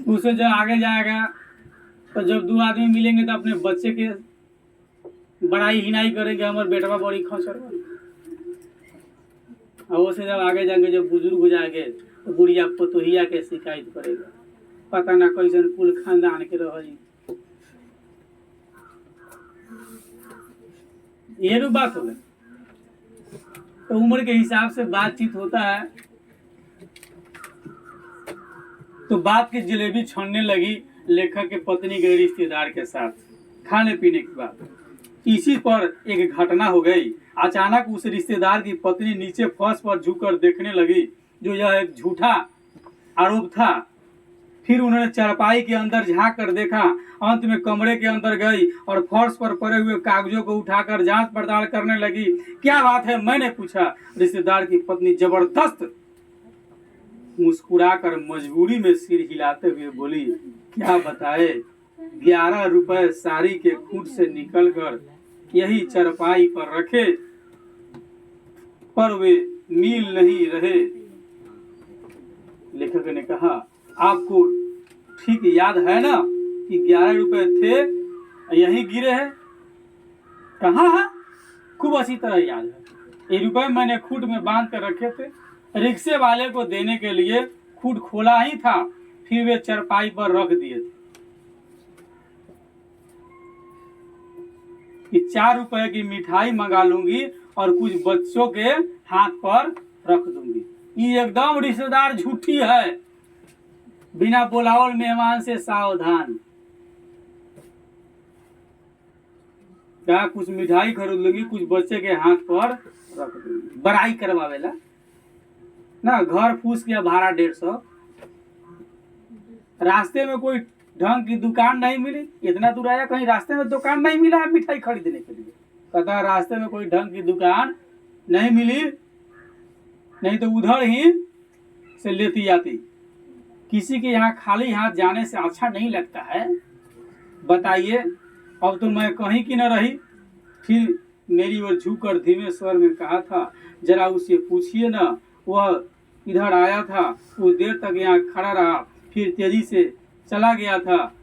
उससे जब आगे जाएगा तो जब दो आदमी मिलेंगे तो अपने बच्चे के बड़ाई हिनाई करेंगे, हमारे बेटवा बड़ी खचर। और उससे जब आगे जाएंगे जब बुजुर्ग हो जाएंगे तो बुढ़िया पतोहिया के शिकायत करेगा, पता ना कैसन कुल खानदान के रही। ये भी बात हो गई। तो उम्र के हिसाब से बातचीत होता है। तो बात की जलेबी छोड़ने लगी लेखक के पत्नी के रिश्तेदार के साथ खाने पीने की बात। इसी पर एक घटना हो गई। अचानक उस रिश्तेदार की पत्नी नीचे फर्श पर झुककर देखने लगी, जो यह एक झूठा आरोप था। फिर उन्होंने चारपाई के अंदर झांक कर देखा। अंत में कमरे के अंदर गई और फर्श पर पड़े हुए कागजों को उठाकर जांच पड़ताल करने लगी। क्या बात है, मैंने पूछा। रिश्तेदार की पत्नी जबरदस्त मुस्कुराकर मजबूरी में सिर हिलाते हुए बोली, क्या बताए, 11 रुपए साड़ी के खूंट से निकलकर यही चारपाई पर रखे, पर वे मिल नहीं रहे। लेखक ने कहा, आपको ठीक याद है ना कि 11 रुपए थे यही गिरे हैं? कहाँ है? खूब अच्छी तरह याद है। ये रुपए मैंने खूंट में बांध कर रखे थे, रिक्शे वाले को देने के लिए खूंट खोला ही था, फिर वे चारपाई पर रख दिए थे कि 4 रुपए की मिठाई मंगा लूंगी और कुछ बच्चों के हाथ पर रख दूंगी। ये एकदम रिश्तेदार झूठी है। बिना बुलावल मेहमान से सावधान। क्या कुछ मिठाई खरीद लूंगी, कुछ बच्चे के हाथ पर रख दूंगी। बड़ाई करवावेला ना, घर फूस किया भाड़ा 150। रास्ते में कोई ढंग की दुकान नहीं मिली, इतना दूर आया, कहीं रास्ते में दुकान नहीं मिला है मिठाई खरीदने के लिए। कहता रास्ते में कोई ढंग की दुकान नहीं मिली, नहीं तो उधर ही से लेती आती। किसी के यहाँ खाली हाथ जाने से अच्छा नहीं लगता है, बताइए। अब तो मैं कहीं की न रही। फिर मेरी ओर झुककर धीमे स्वर में कहा था, जरा उससे पूछिए ना, वह इधर आया था, कुछ देर तक यहाँ खड़ा रहा, फिर तेजी से चला गया था।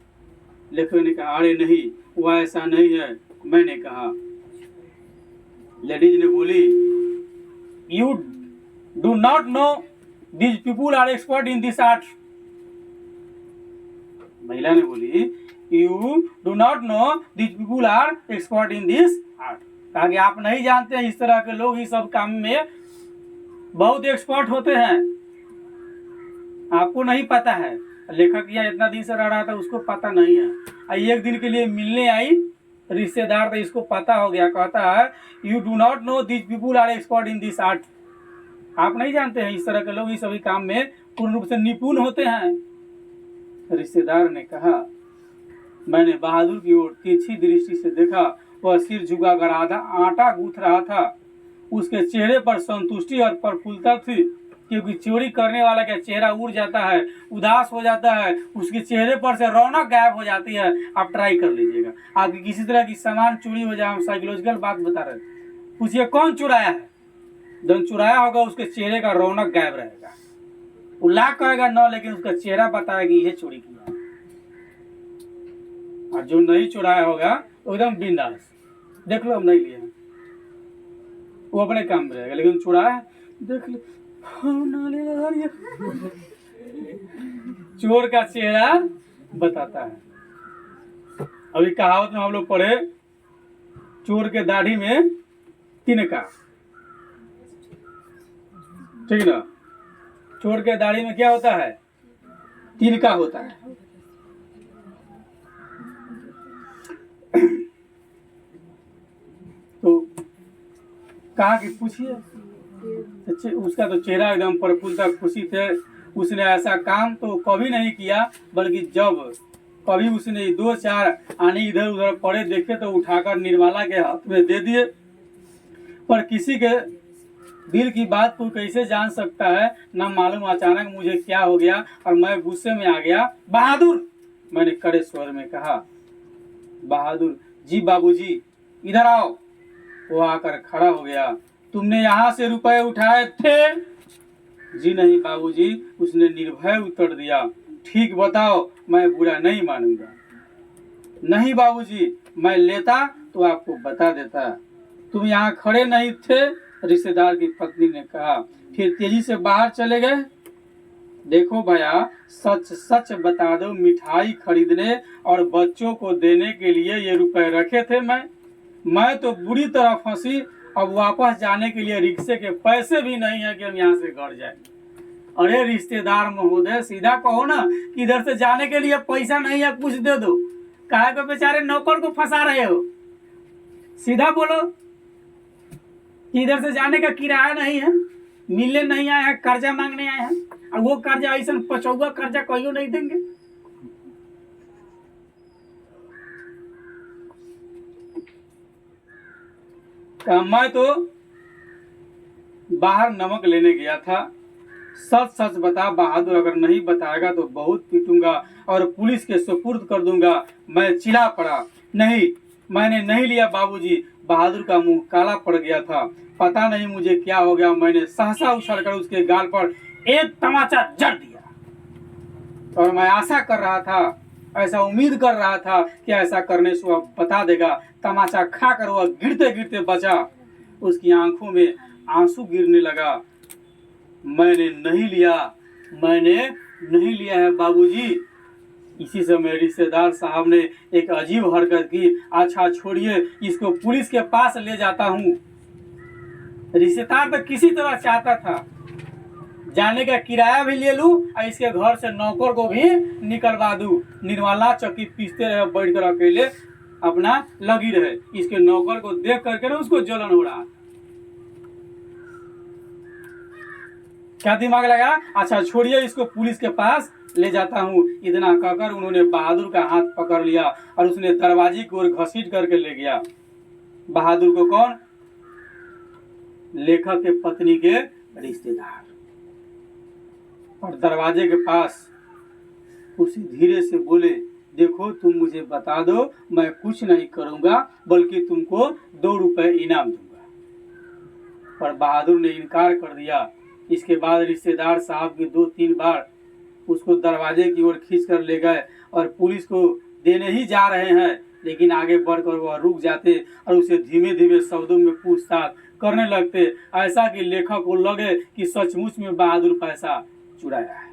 लेखक ने कहा, अरे नहीं, वह ऐसा नहीं है। मैंने कहा। लेडीज ने बोली, you do not know this people are expert in this art. महिला ने बोली, you do not know this people are expert in this art. कहा कि आप नहीं जानते हैं, इस तरह के लोग इस सब काम में बहुत एक्सपर्ट होते हैं, आपको नहीं पता है। लेखक यहाँ इतना दिन से रह रहा था, उसको पता नहीं है। एक दिन के लिए मिलने आई रिश्तेदार, तो इसको पता हो गया। कहता है, you do not know this people are expert in this art. आप नहीं जानते हैं, इस तरह के लोग इस सभी काम में पूर्ण रूप से निपुण होते हैं। रिश्तेदार ने कहा, मैंने बहादुर की ओर तिरछी दृष्टि से देखा। वह सिर झुकाकर आधा आटा गूंथ रहा था। उसके चेहरे पर संतुष्टि और प्रफुल्लता थी, क्योंकि चोरी करने वाला का चेहरा उड़ जाता है, उदास हो जाता है, उसके चेहरे पर से रौनक गायब हो जाती है। आप ट्राई कर लीजिएगा, आपकी किसी तरह की सामान चोरी हो जाए, हम साइकोलॉजिकल बात बता रहे हैं। पूछिए कौन चुराया है, जब चुराया होगा उसके चेहरे का रौनक गायब रहेगा। वो लाख कहेगा न, लेकिन उसका चेहरा बताएगा कि यह चोरी किया है। और जो नहीं चुराया होगा तो एकदम बिंदास, देख लो हम नहीं लिए, वो अपने काम में रहेगा। लेकिन चुराया, देख लो चोर का चेहरा बताता है। अभी कहावत में हम लोग पढ़े, चोर के दाढ़ी में तिनका, ठीक ना। चोर के दाढ़ी में क्या होता है? तिनका होता है। तो कहा कि पूछिए। उसका तो चेहरा एकदम प्रफुल्ल, खुशी थे। उसने ऐसा काम तो कभी नहीं किया, बल्कि जब कभी उसने दो चार आने इधर उधर पड़े देखे तो उठाकर निर्मला के हाथ में दे दिए। पर किसी के दिल की बात कोई कैसे जान सकता है, न मालूम अचानक मुझे क्या हो गया और मैं गुस्से में आ गया। बहादुर, मैंने कड़े स्वर में कहा। बहादुर, जी बाबूजी, इधर आओ। वो आकर खड़ा हो गया। तुमने यहाँ से रुपए उठाए थे? जी नहीं बाबूजी, उसने निर्भय उत्तर दिया। ठीक बताओ, मैं बुरा नहीं मानूंगा। नहीं बाबूजी, मैं लेता तो आपको बता देता। तुम यहाँ खड़े नहीं थे, रिश्तेदार की पत्नी ने कहा, फिर तेजी से बाहर चले गए। देखो भैया, सच सच बता दो, मिठाई खरीदने और बच्चों को देने के लिए ये रुपए रखे थे मैं तो बुरी तरह फंसी। अब वापस जाने के लिए रिक्शे के पैसे भी नहीं है कि हम यहाँ से घर जाए। अरे रिश्तेदार महोदय, सीधा कहो ना कि इधर से जाने के लिए पैसा नहीं है, कुछ दे दो। काहे को बेचारे नौकर को फंसा रहे हो? सीधा बोलो कि इधर से जाने का किराया नहीं है, मिलने नहीं आए हैं, कर्जा मांगने आए हैं। और वो कर्जा ऐसा पचौआ कर्जा कहियो नहीं देंगे। मैं तो बाहर नमक लेने गया था। सच सच बता बहादुर, अगर नहीं बताएगा तो बहुत पीटूंगा और पुलिस के सुपुर्द कर दूंगा। मैं चिल्ला पड़ा। नहीं, मैंने नहीं लिया बाबूजी। बहादुर का मुंह काला पड़ गया था। पता नहीं मुझे क्या हो गया। मैंने सहसा उछलकर उसके गाल पर एक तमाचा जड़ दिया। और मैं आशा कर रहा था, ऐसा उम्मीद कर रहा था कि ऐसा करने से वह बता देगा। तमाचा खाकर वह गिरते गिरते बचा। उसकी आंखों में आंसू गिरने लगा। मैंने नहीं लिया है बाबूजी। इसी समय रिश्तेदार साहब ने एक अजीब हरकत की। अच्छा छोड़िए, इसको पुलिस के पास ले जाता हूँ। रिश्तेदार तो किसी तरह चाहता था जाने का किराया भी ले लूं और इसके घर से नौकर को भी निकलवा दूं। निर्मला चक्की पीसते रहे बैठ कर अकेले, अपना लगी रहे। इसके नौकर को देख करके ना उसको जलन हो रहा। क्या दिमाग लगा? अच्छा छोड़िए, इसको पुलिस के पास ले जाता हूँ। इतना कहकर उन्होंने बहादुर का हाथ पकड़ लिया और उसने दरवाजे की ओर घसीट करके ले गया। बहादुर को कौन? लेखक के पत्नी के रिश्तेदार। और दरवाजे के पास उसे धीरे से बोले, देखो तुम मुझे बता दो, मैं कुछ नहीं करूंगा, बल्कि तुमको 2 रुपए इनाम दूंगा। पर बहादुर ने इनकार कर दिया। इसके बाद रिश्तेदार साहब के 2-3 बार उसको दरवाजे की ओर खींच कर ले गए और पुलिस को देने ही जा रहे हैं, लेकिन आगे बढ़कर वह रुक जाते और उसे धीमे धीमे शब्दों में पूछताछ करने लगते, ऐसा कि लेखक को लगे कि सचमुच में बहादुर पैसा चुराया है।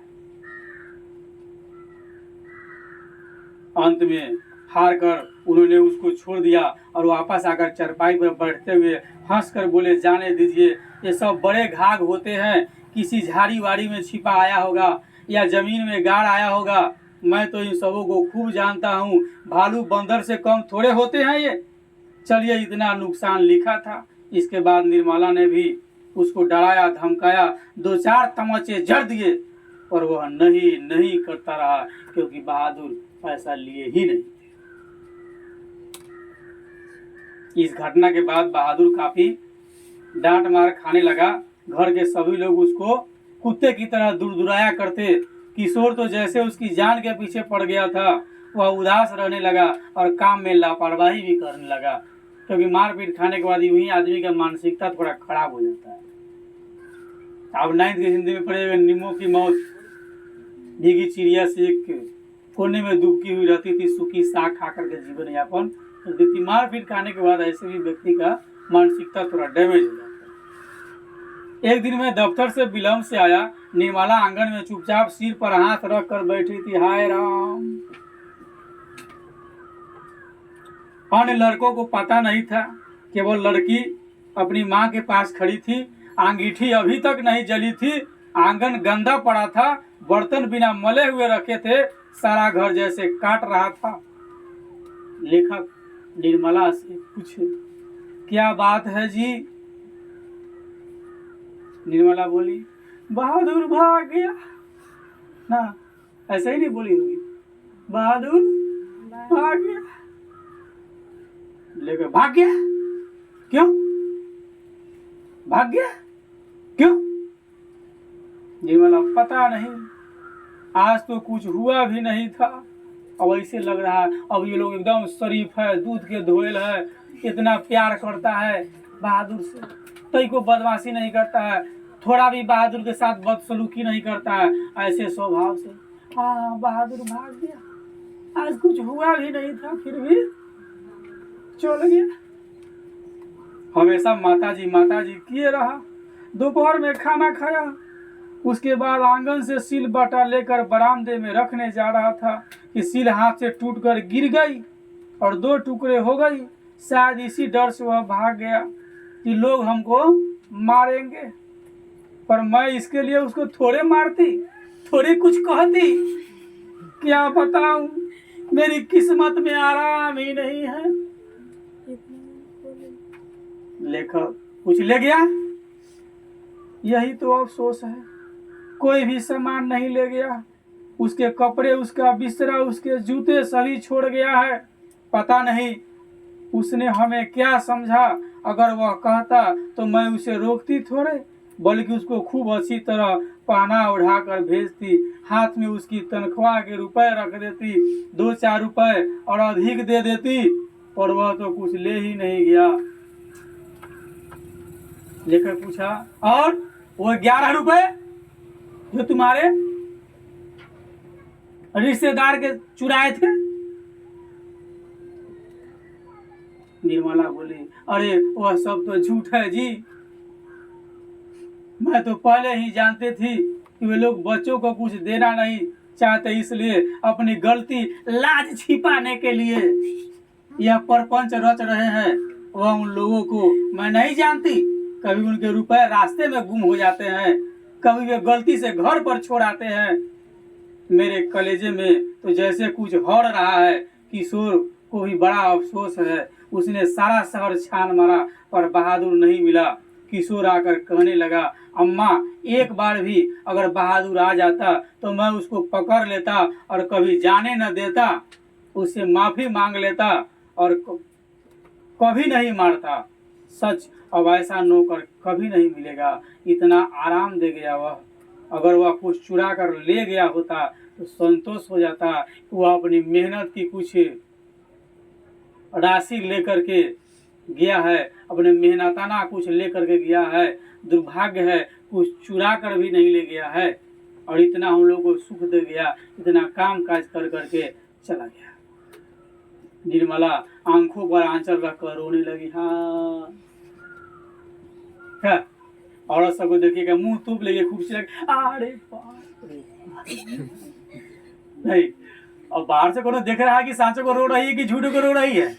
अंत में हार कर उन्होंने उसको छोड़ दिया और वापस आकर चरपाई पर बैठते हुए हंस कर बोले, जाने दीजिए, ये सब बड़े घाघ होते हैं। किसी झाड़ी वाड़ी में छिपा आया होगा या जमीन में गाड़ आया होगा। मैं तो इन सबों को खूब जानता हूँ। भालू बंदर से कम थोड़े होते हैं ये। चलिए, इतना नुकसान लिखा था। इसके बाद निर्मला ने भी उसको डराया धमकाया, 2-4 तमाचे जड़ दिए, पर वह नहीं करता रहा, क्योंकि बहादुर पैसा लिए ही नहीं। इस घटना के बाद बहादुर काफी डांट मार खाने लगा। घर के सभी लोग उसको कुत्ते की तरह दुरदुराया करते। किशोर तो जैसे उसकी जान के पीछे पड़ गया था। वह उदास रहने लगा और काम में लापरवाही भी करने लगा, क्योंकि मारपीट खाने के बाद यूं ही आदमी का मानसिकता थोड़ा खराब हो जाता है। अब 9th की हिंदी में पढ़े हुए, नीमों की मौत भीगी चिड़िया से एक कोने में दुबकी हुई रहती थी, सूखी साग खा करके जीवन यापन करती थी। मारपीट खाने के बाद ऐसे भी व्यक्ति का मानसिकता थोड़ा डैमेज हो जाता है। एक दिन मैं दफ्तर से विलम्ब से आया। निर्मला आंगन में चुपचाप सिर पर हाथ रख कर बैठी थी। हाय राम! अन्य लड़कों को पता नहीं था, केवल लड़की अपनी माँ के पास खड़ी थी। अंगीठी अभी तक नहीं जली थी। आंगन गंदा पड़ा था, बर्तन बिना मले हुए रखे थे, सारा घर जैसे काट रहा था। लेखक निर्मला से पूछे, क्या बात है जी? निर्मला बोली बहादुर भाग गया ना, ऐसा ही नहीं बोली होगी, बहादुर भाग गया। लेकर भाग गया, क्यों भाग गया, क्यों? निर्मला पता नहीं, आज तो कुछ हुआ भी नहीं था, अब ऐसे लग रहा है अब ये लोग एकदम शरीफ है, दूध के धोएल है, इतना प्यार करता है बहादुर से, कहीं को बदमाशी नहीं करता है, थोड़ा भी बहादुर के साथ बदसलूकी नहीं करता है, ऐसे स्वभाव से। हाँ बहादुर भाग गया, आज कुछ हुआ भी नहीं था फिर भी चल गया। हमेशा माता जी किए रहा। दोपहर में खाना खाया, उसके बाद आंगन से सिल बटा लेकर बरामदे में रखने जा रहा था कि सिल हाथ से टूटकर गिर गई और 2 टुकड़े हो गई। शायद इसी डर से वह भाग गया कि लोग हमको मारेंगे, पर मैं इसके लिए उसको थोड़े मारती, थोड़ी कुछ कहती। क्या बताऊं, मेरी किस्मत में आराम ही नहीं है। लेखक कुछ ले गया, यही तो अफसोस है, कोई भी सामान नहीं ले गया। उसके कपड़े, उसका बिस्तरा, उसके जूते सभी छोड़ गया है। पता नहीं उसने हमें क्या समझा। अगर वह कहता तो मैं उसे रोकती थोड़े, बल्कि उसको खूब अच्छी तरह पहना उड़ा कर भेजती, हाथ में उसकी तनख्वाह के रुपए रख देती, 2-4 रुपए और अधिक दे देती, और वह तो कुछ ले ही नहीं गया। लेकर पूछा, और वो 11 रुपए जो तुम्हारे रिश्तेदार के चुराए थे? निर्मला बोली, अरे वह सब तो झूठ है जी, मैं तो पहले ही जानती थी कि वे लोग बच्चों को कुछ देना नहीं चाहते, इसलिए अपनी गलती लाज छिपाने के लिए यह परपंच रच रहे हैं। वह उन लोगों को मैं नहीं जानती, कभी उनके रुपए रास्ते में गुम हो जाते हैं, कभी वे गलती से घर पर छोड़ आते हैं। मेरे कलेजे में तो जैसे कुछ हड़ रहा है। किशोर को भी बड़ा अफसोस है, उसने सारा शहर छान मारा पर बहादुर नहीं मिला। किशोर आकर कहने लगा, अम्मा एक बार भी अगर बहादुर आ जाता तो मैं उसको पकड़ लेता और कभी जाने न देता, उससे माफी मांग लेता और कभी नहीं मारता। सच, अब ऐसा नौकर कभी नहीं मिलेगा, इतना आराम दे गया वह। अगर वह कुछ चुरा कर ले गया होता तो संतोष हो जाता। वह अपनी मेहनत की कुछ राशि लेकर के गया है, अपने मेहनताना कुछ लेकर के गया है। दुर्भाग्य है कुछ चुरा कर भी नहीं ले गया है, और इतना हम लोग को सुख दे गया, इतना काम काज कर करके चला गया। निर्मला आंखों पर आंचल रखकर रोने लगी। हाँ क्या औरत सबको देखिएगा, मुंह तूप लेके खूब सी लगे, अरे बाप रे। नहीं, और बाहर से कोनो देख रहा है कि सांचो को रो रही है कि झूठो को रो रही है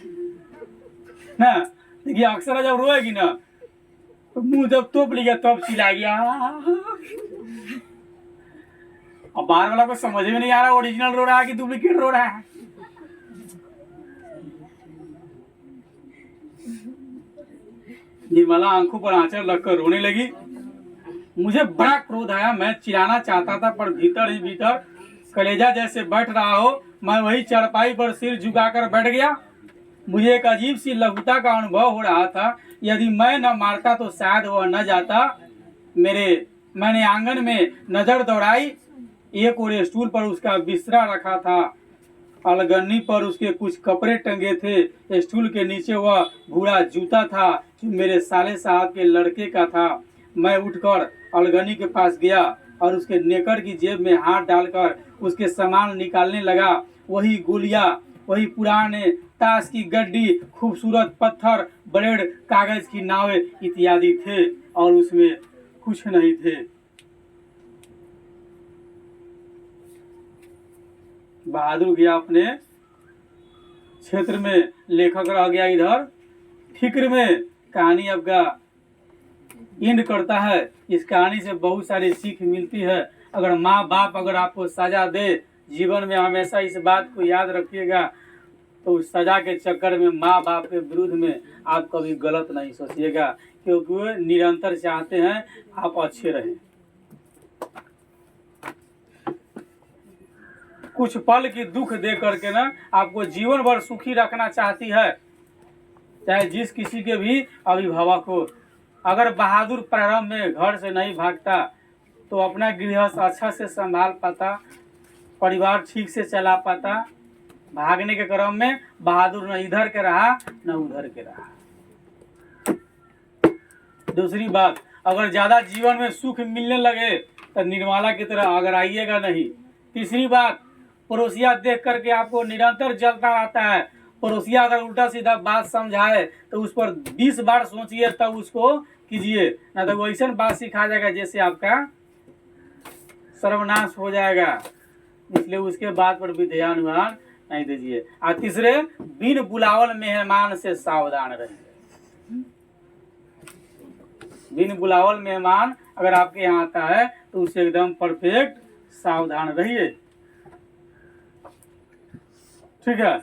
ना। देखिए अक्सर जब रोएगी ना तो मुंह जब तोप लिया तब चिल्ला गया। अब बाहर वाला को समझ में नहीं आ रहा ओरिजिनल रो रहा है कि डुप्लीकेट रो रहा है। निर्मला आंखों पर आंचल रखकर रोने लगी। मुझे बड़ा क्रोध आया, मैं चिल्लाना चाहता था पर भीतर ही भीतर कलेजा जैसे बैठ रहा हो। मैं वही चारपाई पर सिर झुकाकर बैठ गया। मुझे एक अजीब सी लघुता का अनुभव हो रहा था। यदि मैं न मारता तो शायद वह न जाता। मैंने आंगन में नजर दौड़ाई, एक और स्टूल पर उसका बिस्तरा रखा था, अलगन्नी पर उसके कुछ कपड़े टंगे थे। स्टूल के नीचे वह भूरा जूता था जो मेरे साले साहब के लड़के का था। मैं उठकर अलगनी के पास गया और उसके नेकर की जेब में हाथ डालकर उसके सामान निकालने लगा। वही गोलियां, वही पुराने ताश की गड्डी, खूबसूरत पत्थर, ब्लेड, कागज की नावें इत्यादि थे, और उसमें कुछ नहीं थे। बहादुर गया अपने क्षेत्र में, लेखक रह गया इधर फिक्र में। कहानी अब का एंड करता है। इस कहानी से बहुत सारी सीख मिलती है। अगर माँ बाप अगर आपको सजा दे, जीवन में हमेशा इस बात को याद रखिएगा, तो उस सजा के चक्कर में माँ बाप के विरुद्ध में आप कभी गलत नहीं सोचिएगा, क्योंकि वो निरंतर चाहते हैं आप अच्छे रहें। कुछ पल की दुख दे करके ना आपको जीवन भर सुखी रखना चाहती है, चाहे जिस किसी के भी अभिभावक हो। अगर बहादुर प्रारंभ में घर से नहीं भागता तो अपना गृहस्थ अच्छा से संभाल पाता, परिवार ठीक से चला पाता। भागने के क्रम में बहादुर न इधर के रहा न उधर के रहा। दूसरी बात, अगर ज्यादा जीवन में सुख मिलने लगे तो निर्मला की तरह अगर आइएगा नहीं। तीसरी बात, पड़ोसिया देख करके आपको निरंतर जलता रहता है। पड़ोसिया अगर उल्टा सीधा बात समझाए तो उस पर 20 बार सोचिए तब उसको कीजिए, ना तो वो ऐसा बात सिखा जाएगा जैसे आपका सर्वनाश हो जाएगा। इसलिए उसके बात पर भी ध्यान नहीं दीजिए। और तीसरे, बिन बुलावल मेहमान से सावधान रहिए। बिन बुलावल मेहमान अगर आपके यहाँ आता है तो उससे एकदम परफेक्ट सावधान रहिए। ठीक है।